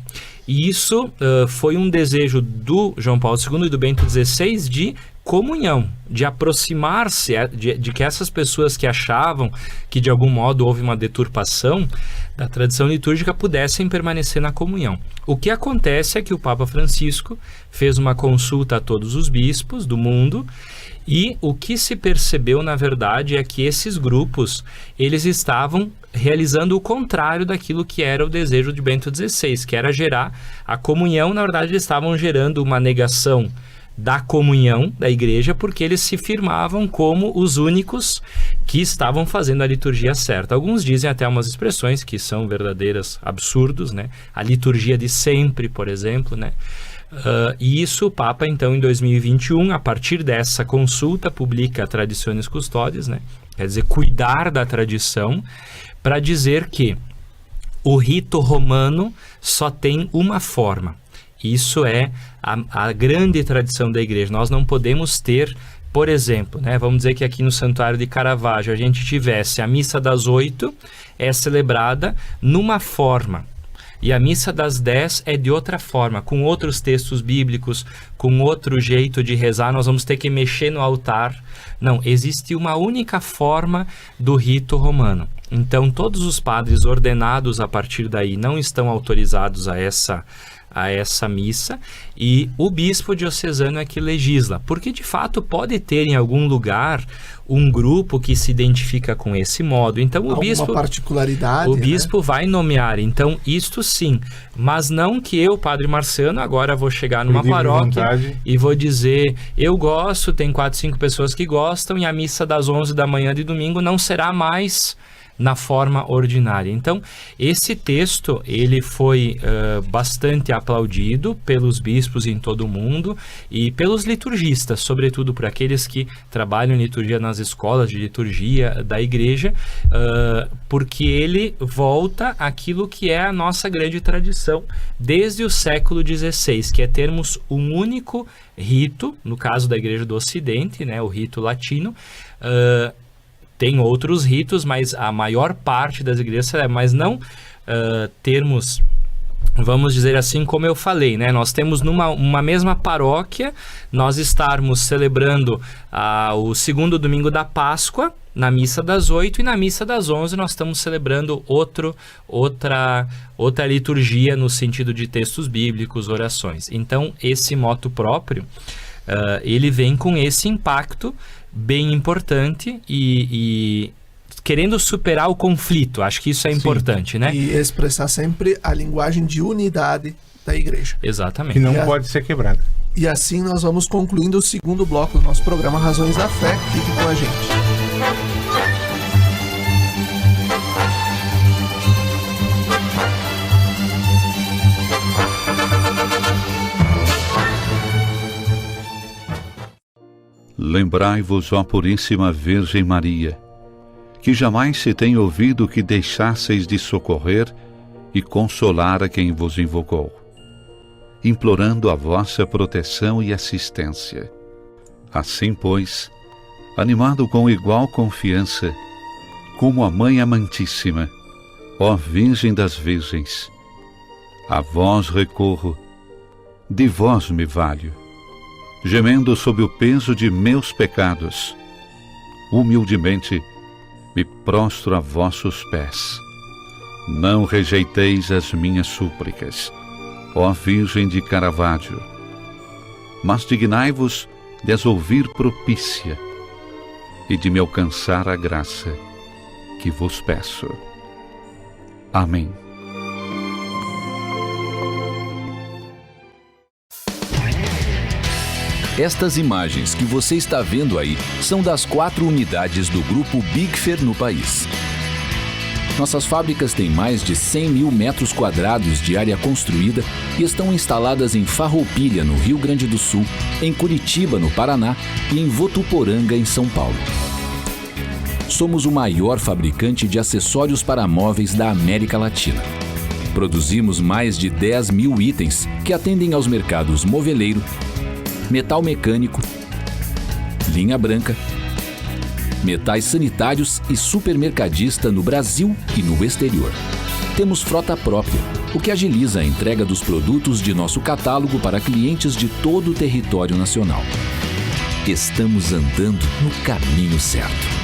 E isso foi um desejo do João Paulo II e do Bento XVI de comunhão, de aproximar-se, de que essas pessoas que achavam que de algum modo houve uma deturpação da tradição litúrgica pudessem permanecer na comunhão. O que acontece é que o Papa Francisco fez uma consulta a todos os bispos do mundo e o que se percebeu, na verdade, é que esses grupos, eles estavam realizando o contrário daquilo que era o desejo de Bento XVI, que era gerar a comunhão. Na verdade, eles estavam gerando uma negação da comunhão da igreja, porque eles se firmavam como os únicos que estavam fazendo a liturgia certa. Alguns dizem até umas expressões que são verdadeiras absurdos, né? A liturgia de sempre, por exemplo, né? E isso o Papa, então, em 2021, a partir dessa consulta, publica Traditionis Custodes, né? Quer dizer, cuidar da tradição, para dizer que o rito romano só tem uma forma. Isso é a grande tradição da igreja. Nós não podemos ter, por exemplo, né, vamos dizer que aqui no Santuário de Caravaggio a gente tivesse a missa das 8 é celebrada numa forma e a missa das 10 é de outra forma, com outros textos bíblicos, com outro jeito de rezar. Nós vamos ter que mexer no altar. Não, existe uma única forma do rito romano. Então, todos os padres ordenados a partir daí não estão autorizados a a essa missa, e o bispo diocesano é que legisla, porque de fato pode ter em algum lugar um grupo que se identifica com esse modo. Então o bispo, particularidade, o bispo vai nomear, então isto sim, mas não que eu, Padre Marciano, agora vou chegar numa paróquia e vou dizer, eu gosto, tem 4, 5 pessoas que gostam, e a missa das 11 da manhã de domingo não será mais na forma ordinária. Então, esse texto, ele foi bastante aplaudido pelos bispos em todo o mundo e pelos liturgistas, sobretudo por aqueles que trabalham em liturgia nas escolas de liturgia da igreja, porque ele volta àquilo que é a nossa grande tradição desde o século XVI, que é termos um único rito, no caso da Igreja do Ocidente, né, o rito latino. Tem outros ritos, mas a maior parte das igrejas, mas não termos, vamos dizer assim, como eu falei, né? Nós temos uma mesma paróquia, nós estarmos celebrando o segundo domingo da Páscoa, na missa das 8, e na missa das 11 nós estamos celebrando outra liturgia no sentido de textos bíblicos, orações. Então, esse motu próprio, ele vem com esse impacto bem importante e querendo superar o conflito. Acho que isso é importante, né? E expressar sempre a linguagem de unidade da igreja. Exatamente. Que não pode ser quebrada. E assim nós vamos concluindo o segundo bloco do nosso programa Razões da Fé. Fique com a gente. Lembrai-vos, ó Puríssima Virgem Maria, que jamais se tem ouvido que deixasseis de socorrer e consolar a quem vos invocou, implorando a vossa proteção e assistência. Assim, pois, animado com igual confiança, como a Mãe Amantíssima, ó Virgem das Virgens, a vós recorro, de vós me valho, gemendo sob o peso de meus pecados, humildemente me prostro a vossos pés. Não rejeiteis as minhas súplicas, ó Virgem de Caravaggio, mas dignai-vos de as ouvir propícia e de me alcançar a graça que vos peço. Amém. Estas imagens que você está vendo aí são das 4 unidades do Grupo Bigfer no país. Nossas fábricas têm mais de 100 mil metros quadrados de área construída e estão instaladas em Farroupilha, no Rio Grande do Sul, em Curitiba, no Paraná, e em Votuporanga, em São Paulo. Somos o maior fabricante de acessórios para móveis da América Latina. Produzimos mais de 10 mil itens que atendem aos mercados moveleiro, metal mecânico, linha branca, metais sanitários e supermercadista no Brasil e no exterior. Temos frota própria, o que agiliza a entrega dos produtos de nosso catálogo para clientes de todo o território nacional. Estamos andando no caminho certo.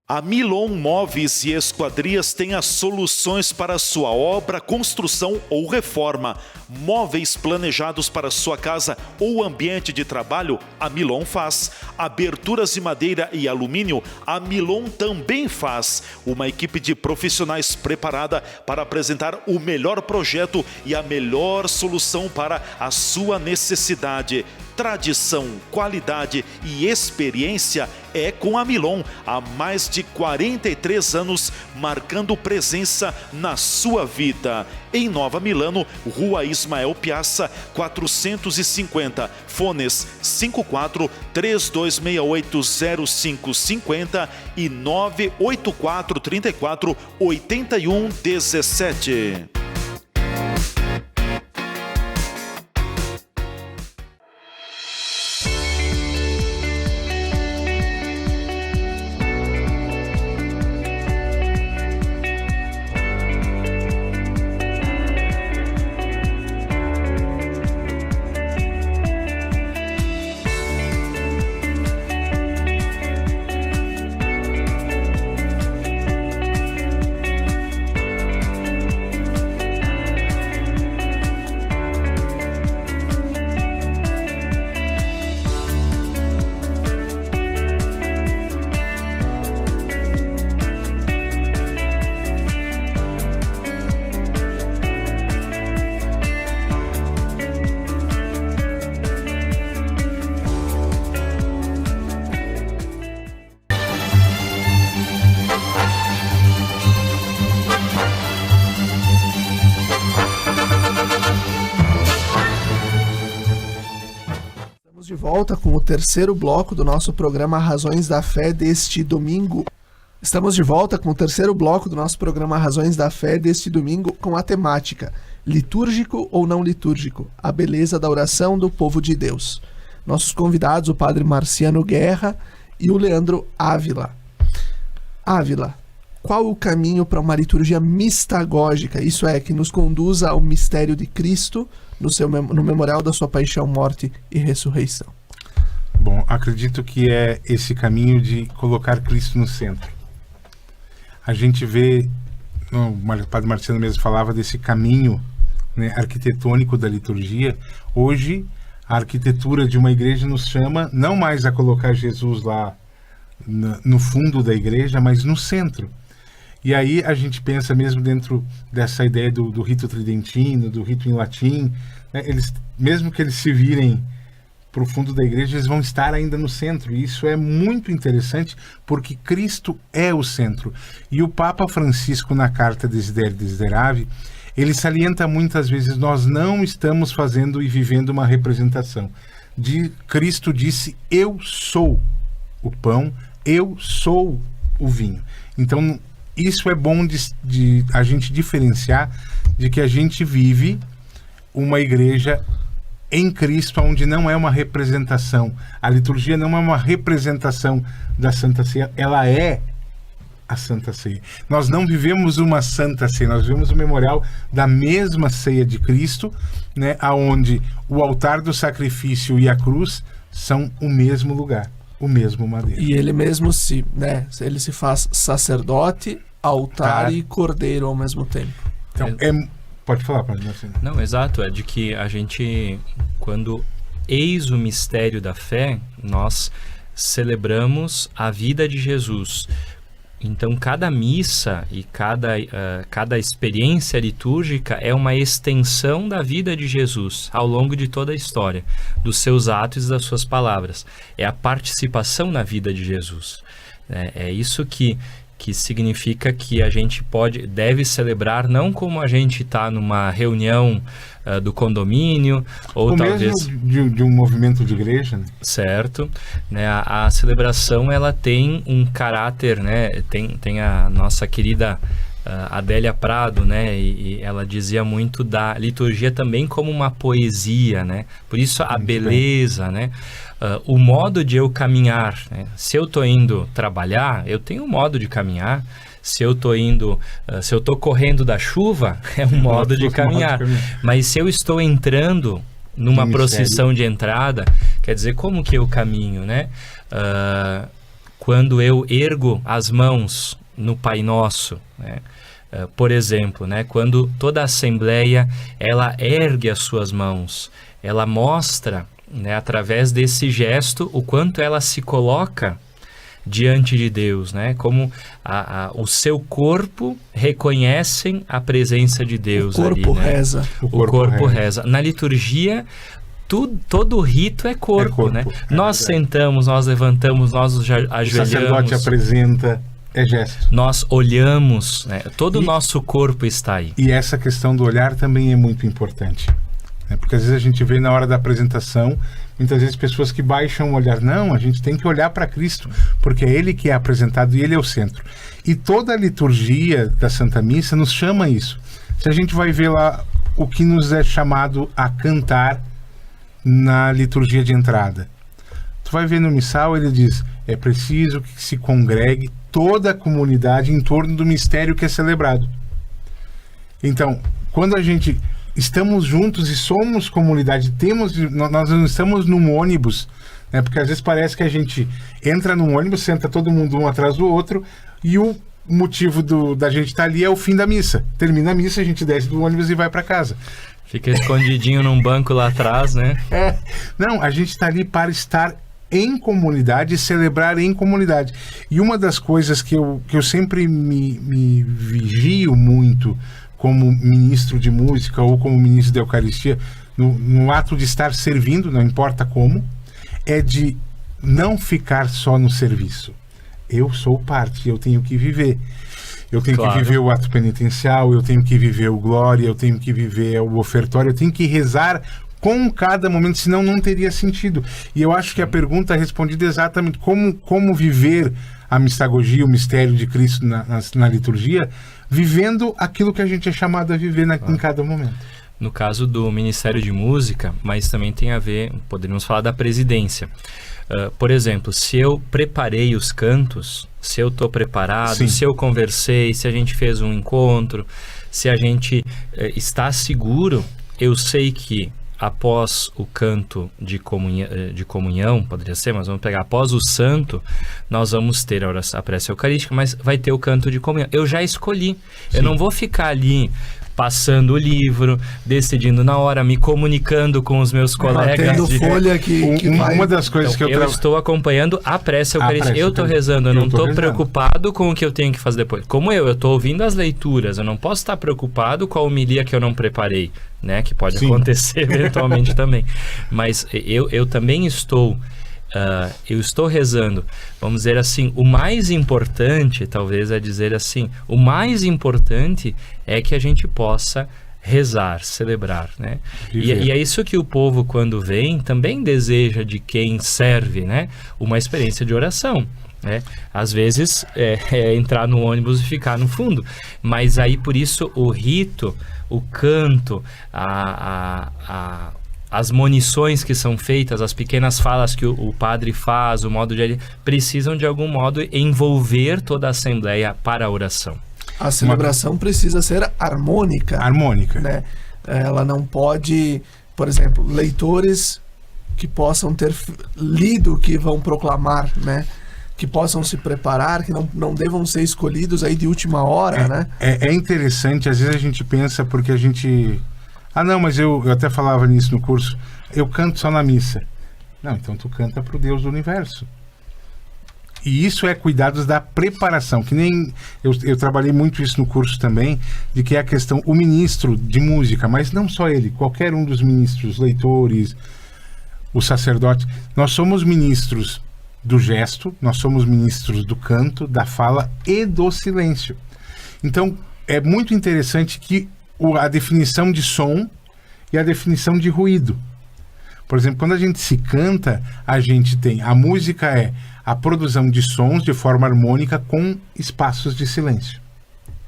A Milon Móveis e Esquadrias tem as soluções para a sua obra, construção ou reforma. Móveis planejados para sua casa ou ambiente de trabalho, a Milon faz. Aberturas de madeira e alumínio, a Milon também faz. Uma equipe de profissionais preparada para apresentar o melhor projeto e a melhor solução para a sua necessidade. Tradição, qualidade e experiência é com a Milon, há mais de 43 anos, marcando presença na sua vida. Em Nova Milano, Rua Ismael Piazza, 450, fones 54 3268 0550 e 984 34 81 17. Estamos de volta com o terceiro bloco do nosso programa Razões da Fé deste domingo. Estamos de volta com o terceiro bloco do nosso programa Razões da Fé deste domingo com a temática litúrgico ou não litúrgico, a beleza da oração do povo de Deus. Nossos convidados, o padre Marciano Guerra e o Leandro Ávila. Ávila, qual o caminho para uma liturgia mistagógica, isso é, que nos conduza ao mistério de Cristo no memorial da sua paixão, morte e ressurreição? Bom, acredito que é esse caminho de colocar Cristo no centro. A gente vê, o padre Marciano mesmo falava desse caminho, né, arquitetônico da liturgia. Hoje, a arquitetura de uma igreja nos chama não mais a colocar Jesus lá no fundo da igreja, mas no centro. E aí a gente pensa mesmo dentro dessa ideia do rito tridentino, do rito em latim, né, mesmo que eles se virem para o fundo da igreja, eles vão estar ainda no centro. E isso é muito interessante, porque Cristo é o centro. E o Papa Francisco, na carta Desideri Desideravi, ele salienta muitas vezes: nós não estamos fazendo e vivendo uma representação. Cristo disse: eu sou o pão, eu sou o vinho. Então, isso é bom de a gente diferenciar de que a gente vive uma igreja em Cristo, onde não é uma representação. A liturgia não é uma representação da Santa Ceia, ela é a Santa Ceia. Nós não vivemos uma Santa Ceia, nós vivemos o memorial da mesma ceia de Cristo, né, onde o altar do sacrifício e a cruz são o mesmo lugar, o mesmo madeiro. E ele mesmo ele se faz sacerdote, altar e cordeiro ao mesmo tempo. Então, pode falar, padre Marcelo. Não, exato, é de que a gente, quando eis o mistério da fé, nós celebramos a vida de Jesus. Então, cada missa e cada experiência litúrgica é uma extensão da vida de Jesus ao longo de toda a história, dos seus atos e das suas palavras. É a participação na vida de Jesus. É isso que significa que a gente deve celebrar não como a gente está numa reunião do condomínio, ou talvez mesmo de um movimento de igreja, né? Certo, né? A celebração, ela tem um caráter, né? Tem a nossa querida Adélia Prado, né? E ela dizia muito da liturgia também como uma poesia, né? Por isso a beleza, né? O modo de eu caminhar, né? Se eu estou indo trabalhar, eu tenho um modo de caminhar. Se eu estou correndo da chuva, é um modo de caminhar. Mas se eu estou entrando numa procissão de entrada, quer dizer, como que eu caminho, né? Quando eu ergo as mãos no Pai Nosso, né? Por exemplo, né? Quando toda a Assembleia, ela ergue as suas mãos, ela mostra, né, através desse gesto, o quanto ela se coloca diante de Deus, né? Como o seu corpo reconhecem a presença de Deus. O corpo ali, né? Reza. O corpo reza. Na liturgia, todo rito é corpo, né? Nós sentamos, nós levantamos, nós nos ajoelhamos. O sacerdote apresenta, é gesto. Nós olhamos, né? Todo o nosso corpo está aí. E essa questão do olhar também é muito importante. Porque às vezes a gente vê na hora da apresentação, muitas vezes pessoas que baixam o olhar. Não, a gente tem que olhar para Cristo, porque é Ele que é apresentado e Ele é o centro. E toda a liturgia da Santa Missa nos chama a isso. Se a gente vai ver lá o que nos é chamado a cantar na liturgia de entrada, tu vai ver no missal, ele diz: é preciso que se congregue toda a comunidade em torno do mistério que é celebrado. Então, quando a gente estamos juntos e somos comunidade, nós não estamos num ônibus, né? Porque às vezes parece que a gente entra num ônibus, senta todo mundo um atrás do outro, e o motivo da gente estar ali é o fim da missa. Termina a missa, a gente desce do ônibus e vai para casa. Fica escondidinho num banco lá atrás, né? Não, a gente está ali para estar em comunidade e celebrar em comunidade. E uma das coisas que eu sempre me vigio muito como ministro de música ou como ministro da Eucaristia, no ato de estar servindo, não importa como, é de não ficar só no serviço. Eu sou parte, eu tenho que viver. Eu tenho que viver o ato penitencial, eu tenho que viver o glória, eu tenho que viver o ofertório, eu tenho que rezar com cada momento, senão não teria sentido. E eu acho que a pergunta é respondida exatamente como viver a mistagogia, o mistério de Cristo na liturgia, vivendo aquilo que a gente é chamado a viver em cada momento. No caso do Ministério de Música, mas também tem a ver, poderíamos falar da presidência. Por exemplo, se eu preparei os cantos, se eu estou preparado, Sim. se eu conversei, se a gente fez um encontro, se a gente está seguro, eu sei que após o canto de comunhão, poderia ser, mas vamos pegar após o santo, nós vamos ter a prece eucarística, mas vai ter o canto de comunhão. Eu já escolhi. Sim. Eu não vou ficar ali passando o livro, decidindo na hora, me comunicando com os meus colegas. Tendo folha que vai... Uma das coisas então, que eu estou acompanhando a prece eucarística. Eu estou rezando, eu não estou preocupado com o que eu tenho que fazer depois. Como eu estou ouvindo as leituras, eu não posso estar preocupado com a homilia que eu não preparei, né? Que pode Sim. acontecer eventualmente também. Mas eu também estou... eu estou rezando, vamos dizer assim, o mais importante, talvez é dizer assim, o mais importante é que a gente possa rezar, celebrar, né? E é isso que o povo, quando vem, também deseja de quem serve, né? Uma experiência de oração, né? Às vezes é entrar no ônibus e ficar no fundo, mas aí por isso o rito, o canto, as monições que são feitas, as pequenas falas que o padre faz, o modo de... precisam de algum modo envolver toda a Assembleia para a oração. A celebração precisa ser harmônica. Harmônica. Né? Ela não pode, por exemplo, leitores que possam ter lido o que vão proclamar, né? Que possam se preparar, que não devam ser escolhidos aí de última hora, né? É interessante, às vezes a gente pensa porque a gente... não, mas eu até falava nisso no curso, eu canto só na missa. Não, então tu canta pro Deus do universo. E isso é cuidados da preparação, que nem... Eu trabalhei muito isso no curso também, de que é a questão, o ministro de música, mas não só ele, qualquer um dos ministros, leitores, o sacerdote, nós somos ministros do gesto, nós somos ministros do canto, da fala e do silêncio. Então, é muito interessante que a definição de som e a definição de ruído. Por exemplo, quando a gente se canta, a gente tem... A música é a produção de sons de forma harmônica com espaços de silêncio.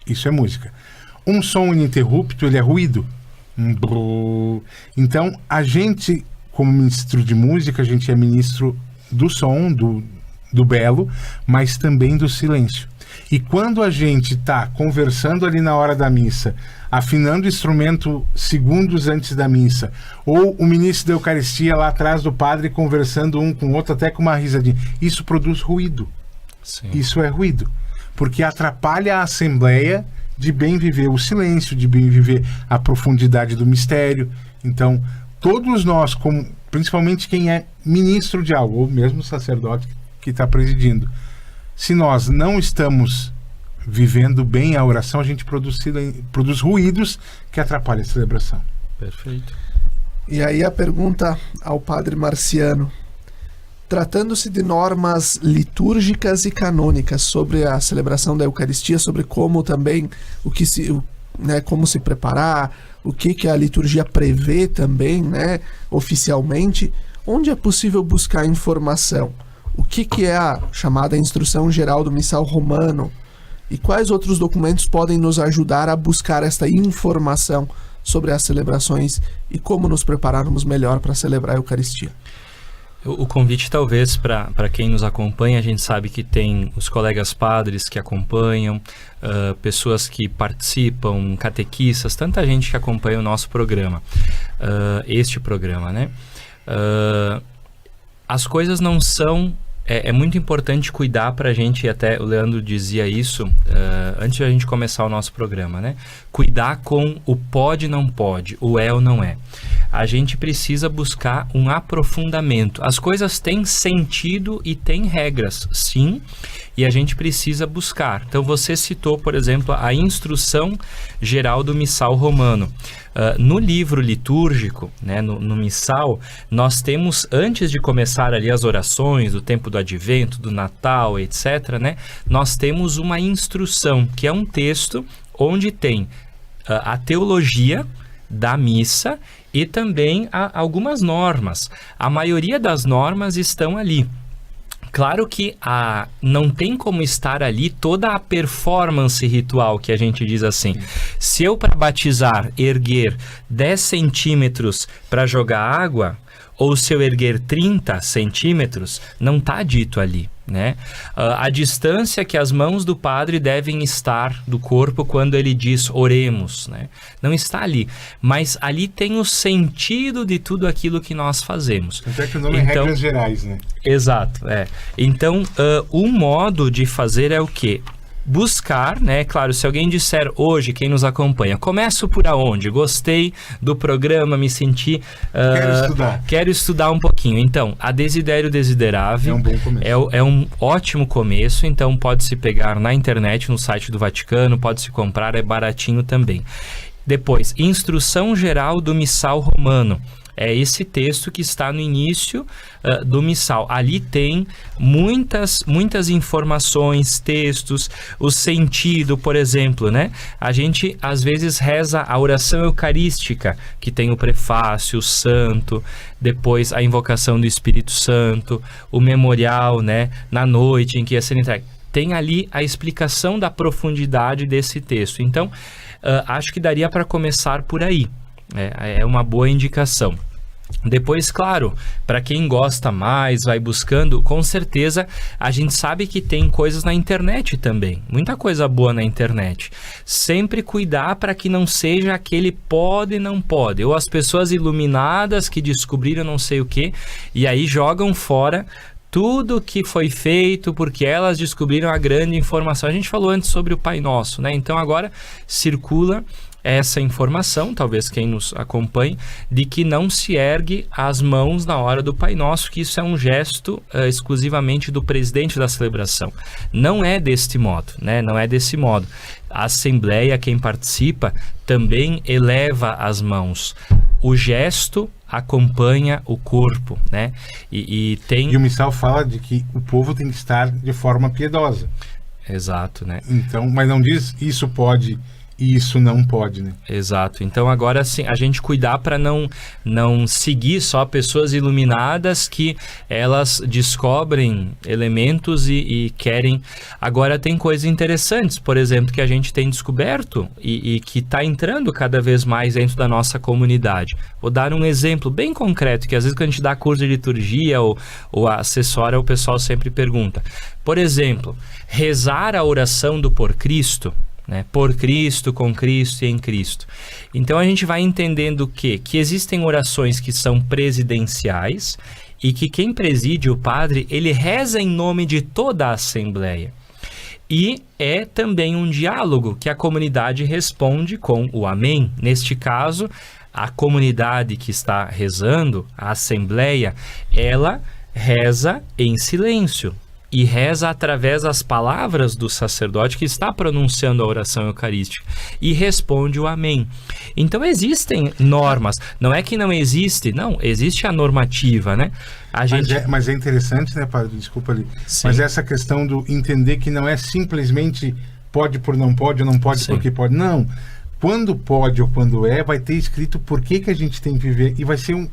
Isso é música. Um som ininterrupto, ele é ruído. Então, a gente, como ministro de música, a gente é ministro do som, do belo, mas também do silêncio. E quando a gente está conversando ali na hora da missa, afinando o instrumento segundos antes da missa, ou o ministro da Eucaristia lá atrás do padre conversando um com o outro, até com uma risadinha, isso produz ruído. Sim. Isso é ruído, porque atrapalha a Assembleia de bem viver o silêncio, de bem viver a profundidade do mistério. Então, todos nós, principalmente quem é ministro de algo, ou mesmo o sacerdote que está presidindo, se nós não estamos vivendo bem a oração, a gente produz ruídos que atrapalham a celebração. Perfeito. E aí a pergunta ao padre Marciano. Tratando-se de normas litúrgicas e canônicas sobre a celebração da Eucaristia, sobre como também, como se preparar, o que a liturgia prevê também, né, oficialmente, onde é possível buscar informação? O que é a chamada Instrução Geral do Missal Romano? E quais outros documentos podem nos ajudar a buscar esta informação sobre as celebrações e como nos prepararmos melhor para celebrar a Eucaristia? O convite talvez para quem nos acompanha, a gente sabe que tem os colegas padres que acompanham, pessoas que participam, catequistas, tanta gente que acompanha o nosso programa, este programa, né? As coisas não são... É muito importante cuidar para a gente, e até o Leandro dizia isso antes de a gente começar o nosso programa, né? Cuidar com o pode, não pode, o é ou não é. A gente precisa buscar um aprofundamento. As coisas têm sentido e têm regras, sim, e a gente precisa buscar. Então você citou, por exemplo, a Instrução Geral do Missal Romano. No livro litúrgico, né, no missal, nós temos, antes de começar ali as orações, do tempo do advento, do Natal, etc., né, nós temos uma instrução, que é um texto onde tem a teologia da missa e também algumas normas. A maioria das normas estão ali. Claro que não tem como estar ali toda a performance ritual, que a gente diz assim. Se eu, para batizar, erguer 10 centímetros para jogar água, ou se eu erguer 30 centímetros, não está dito ali, né? A distância que as mãos do padre devem estar do corpo quando ele diz oremos, né? Não está ali, mas ali tem o sentido de tudo aquilo que nós fazemos. Até que o nome é regras gerais, né? Exato, Então, um modo de fazer é o quê? Buscar, né? Claro, se alguém disser hoje, quem nos acompanha, começo por aonde? Gostei do programa, me senti... Quero estudar um pouquinho. Então, a Desidério Desiderável é um bom começo. É um ótimo começo, então pode-se pegar na internet, no site do Vaticano, pode-se comprar, é baratinho também. Depois, Instrução Geral do Missal Romano. É esse texto que está no início do missal. Ali tem muitas informações, textos, o sentido, por exemplo, né? A gente, às vezes, reza a oração eucarística, que tem o prefácio, o santo, depois a invocação do Espírito Santo, o memorial, né? Na noite em que ia ser entregue. Tem ali a explicação da profundidade desse texto. Então, acho que daria para começar por aí. É uma boa indicação. Depois, claro, para quem gosta mais, vai buscando, com certeza a gente sabe que tem coisas na internet também, muita coisa boa na internet. Sempre cuidar para que não seja aquele pode e não pode, ou as pessoas iluminadas que descobriram não sei o que, e aí jogam fora tudo que foi feito porque elas descobriram a grande informação. A gente falou antes sobre o Pai Nosso, né? Então agora circula essa informação, talvez quem nos acompanhe, de que não se ergue as mãos na hora do Pai Nosso, que isso é um gesto exclusivamente do presidente da celebração. Não é deste modo, né? Não é desse modo. A Assembleia, quem participa, também eleva as mãos. O gesto acompanha o corpo, né? E o missal fala de que o povo tem que estar de forma piedosa. Exato, né? Então, mas não diz isso pode e isso não pode, né? Exato. Então agora sim, a gente cuidar para não seguir só pessoas iluminadas que elas descobrem elementos e querem. Agora tem coisas interessantes, por exemplo, que a gente tem descoberto e que está entrando cada vez mais dentro da nossa comunidade. Vou dar um exemplo bem concreto, que às vezes quando a gente dá curso de liturgia ou acessória, o pessoal sempre pergunta. Por exemplo, rezar a oração do Por Cristo, né? Por Cristo, com Cristo e em Cristo. Então a gente vai entendendo que existem orações que são presidenciais e que quem preside, o padre, ele reza em nome de toda a Assembleia. E é também um diálogo que a comunidade responde com o Amém. Neste caso, a comunidade que está rezando, a Assembleia, ela reza em silêncio. E reza através das palavras do sacerdote que está pronunciando a oração eucarística e responde o amém. Então existem normas, não é que não existe, não, existe a normativa, né? Mas é interessante, né, padre? Desculpa ali. Sim. Mas essa questão do entender que não é simplesmente pode por não pode, ou não pode Sim. porque pode. Não. Quando pode ou quando vai ter escrito por que a gente tem que viver e vai ser um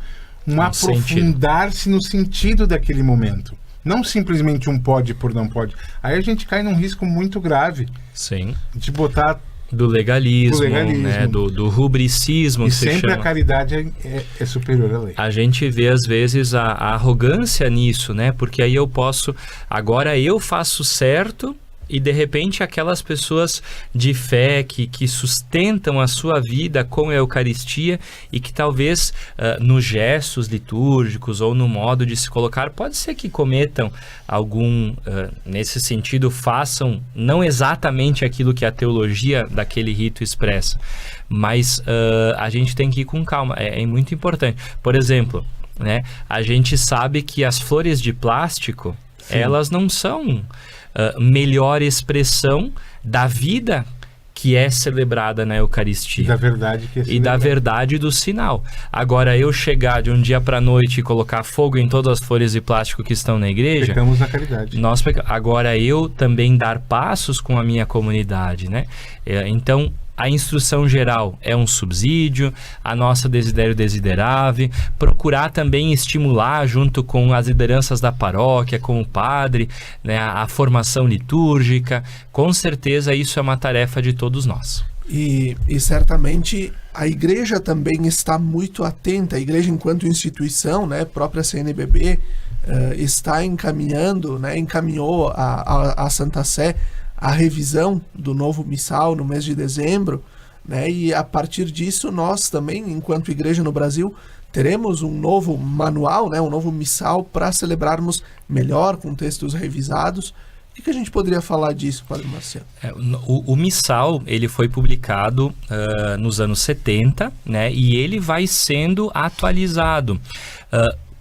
aprofundar-se no sentido daquele momento. Não simplesmente um pode por não pode. Aí a gente cai num risco muito grave. Sim. De botar... Do legalismo. Né? Do rubricismo. E que sempre se chama. A caridade é superior à lei. A gente vê às vezes a arrogância nisso, né? Porque aí eu posso... Agora eu faço certo... E de repente aquelas pessoas de fé que sustentam a sua vida com a Eucaristia e que talvez nos gestos litúrgicos ou no modo de se colocar, pode ser que cometam algum, nesse sentido, façam não exatamente aquilo que a teologia daquele rito expressa, mas a gente tem que ir com calma, é muito importante. Por exemplo, né, a gente sabe que as flores de plástico, sim, elas não são... melhor expressão da vida que é celebrada na Eucaristia. E da verdade que é celebrada. E da verdade do sinal. Agora, eu chegar de um dia para a noite e colocar fogo em todas as flores de plástico que estão na igreja... Pecamos na caridade. Agora, eu também dar passos com a minha comunidade, né? Então, a instrução geral é um subsídio, a nossa Desidério Desiderave, procurar também estimular junto com as lideranças da paróquia, com o padre, né, a formação litúrgica. Com certeza isso é uma tarefa de todos nós. E certamente a igreja também está muito atenta, a igreja enquanto instituição, né, própria CNBB, está encaminhando, né, encaminhou a Santa Sé a revisão do novo missal no mês de dezembro, né, e a partir disso nós também, enquanto igreja no Brasil, teremos um novo manual, né, um novo missal para celebrarmos melhor, com textos revisados. O que a gente poderia falar disso, Padre Marciano? O missal, ele foi publicado nos anos 70, né, e ele vai sendo atualizado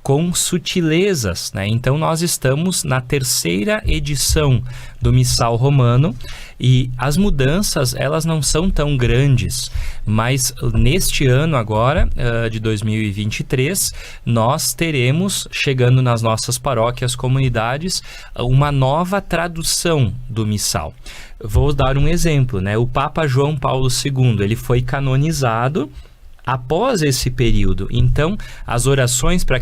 com sutilezas, né? Então nós estamos na 3ª edição do Missal Romano e as mudanças, elas não são tão grandes, mas neste ano agora, de 2023, nós teremos, chegando nas nossas paróquias, comunidades, uma nova tradução do Missal. Vou dar um exemplo, né? O Papa João Paulo II, ele foi canonizado após esse período. Então, as orações para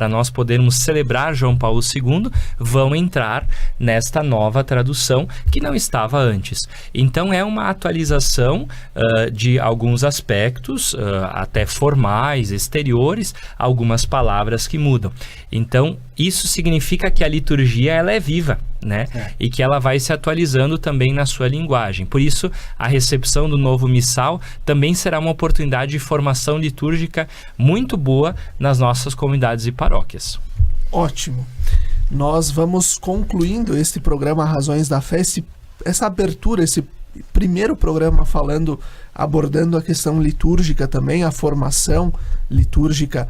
nós podermos celebrar João Paulo II vão entrar nesta nova tradução que não estava antes. Então, é uma atualização de alguns aspectos, até formais, exteriores, algumas palavras que mudam. Então, isso significa que a liturgia ela é viva, né? E que ela vai se atualizando também na sua linguagem. Por isso, a recepção do novo missal também será uma oportunidade de formação litúrgica muito boa nas nossas comunidades e paróquias. Ótimo. Nós vamos concluindo este programa Razões da Fé, essa abertura, esse primeiro programa abordando a questão litúrgica também, a formação litúrgica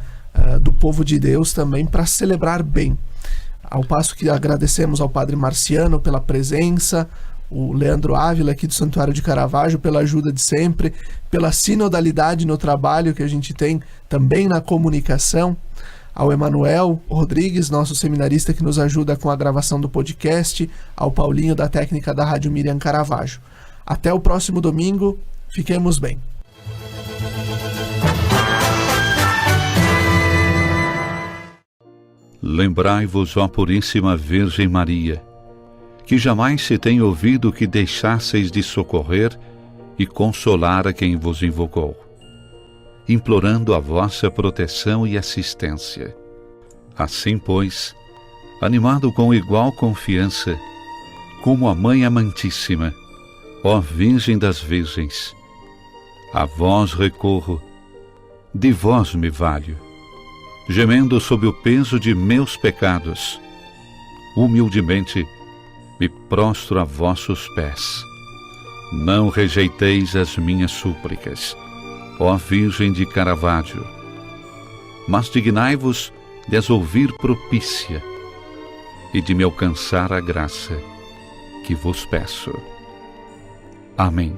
do povo de Deus também, para celebrar bem. Ao passo que agradecemos ao Padre Marciano pela presença, o Leandro Ávila aqui do Santuário de Caravaggio pela ajuda de sempre, pela sinodalidade no trabalho que a gente tem também na comunicação, ao Emanuel Rodrigues, nosso seminarista que nos ajuda com a gravação do podcast, ao Paulinho da técnica da Rádio Miriam Caravaggio. Até o próximo domingo, fiquemos bem. Lembrai-vos, ó Puríssima Virgem Maria, que jamais se tem ouvido que deixasseis de socorrer e consolar a quem vos invocou, implorando a vossa proteção e assistência. Assim, pois, animado com igual confiança, como a Mãe Amantíssima, ó Virgem das Virgens, a vós recorro, de vós me valho, gemendo sob o peso de meus pecados, humildemente me prostro a vossos pés. Não rejeiteis as minhas súplicas, ó Virgem de Caravaggio, mas dignai-vos de as ouvir propícia e de me alcançar a graça que vos peço. Amém.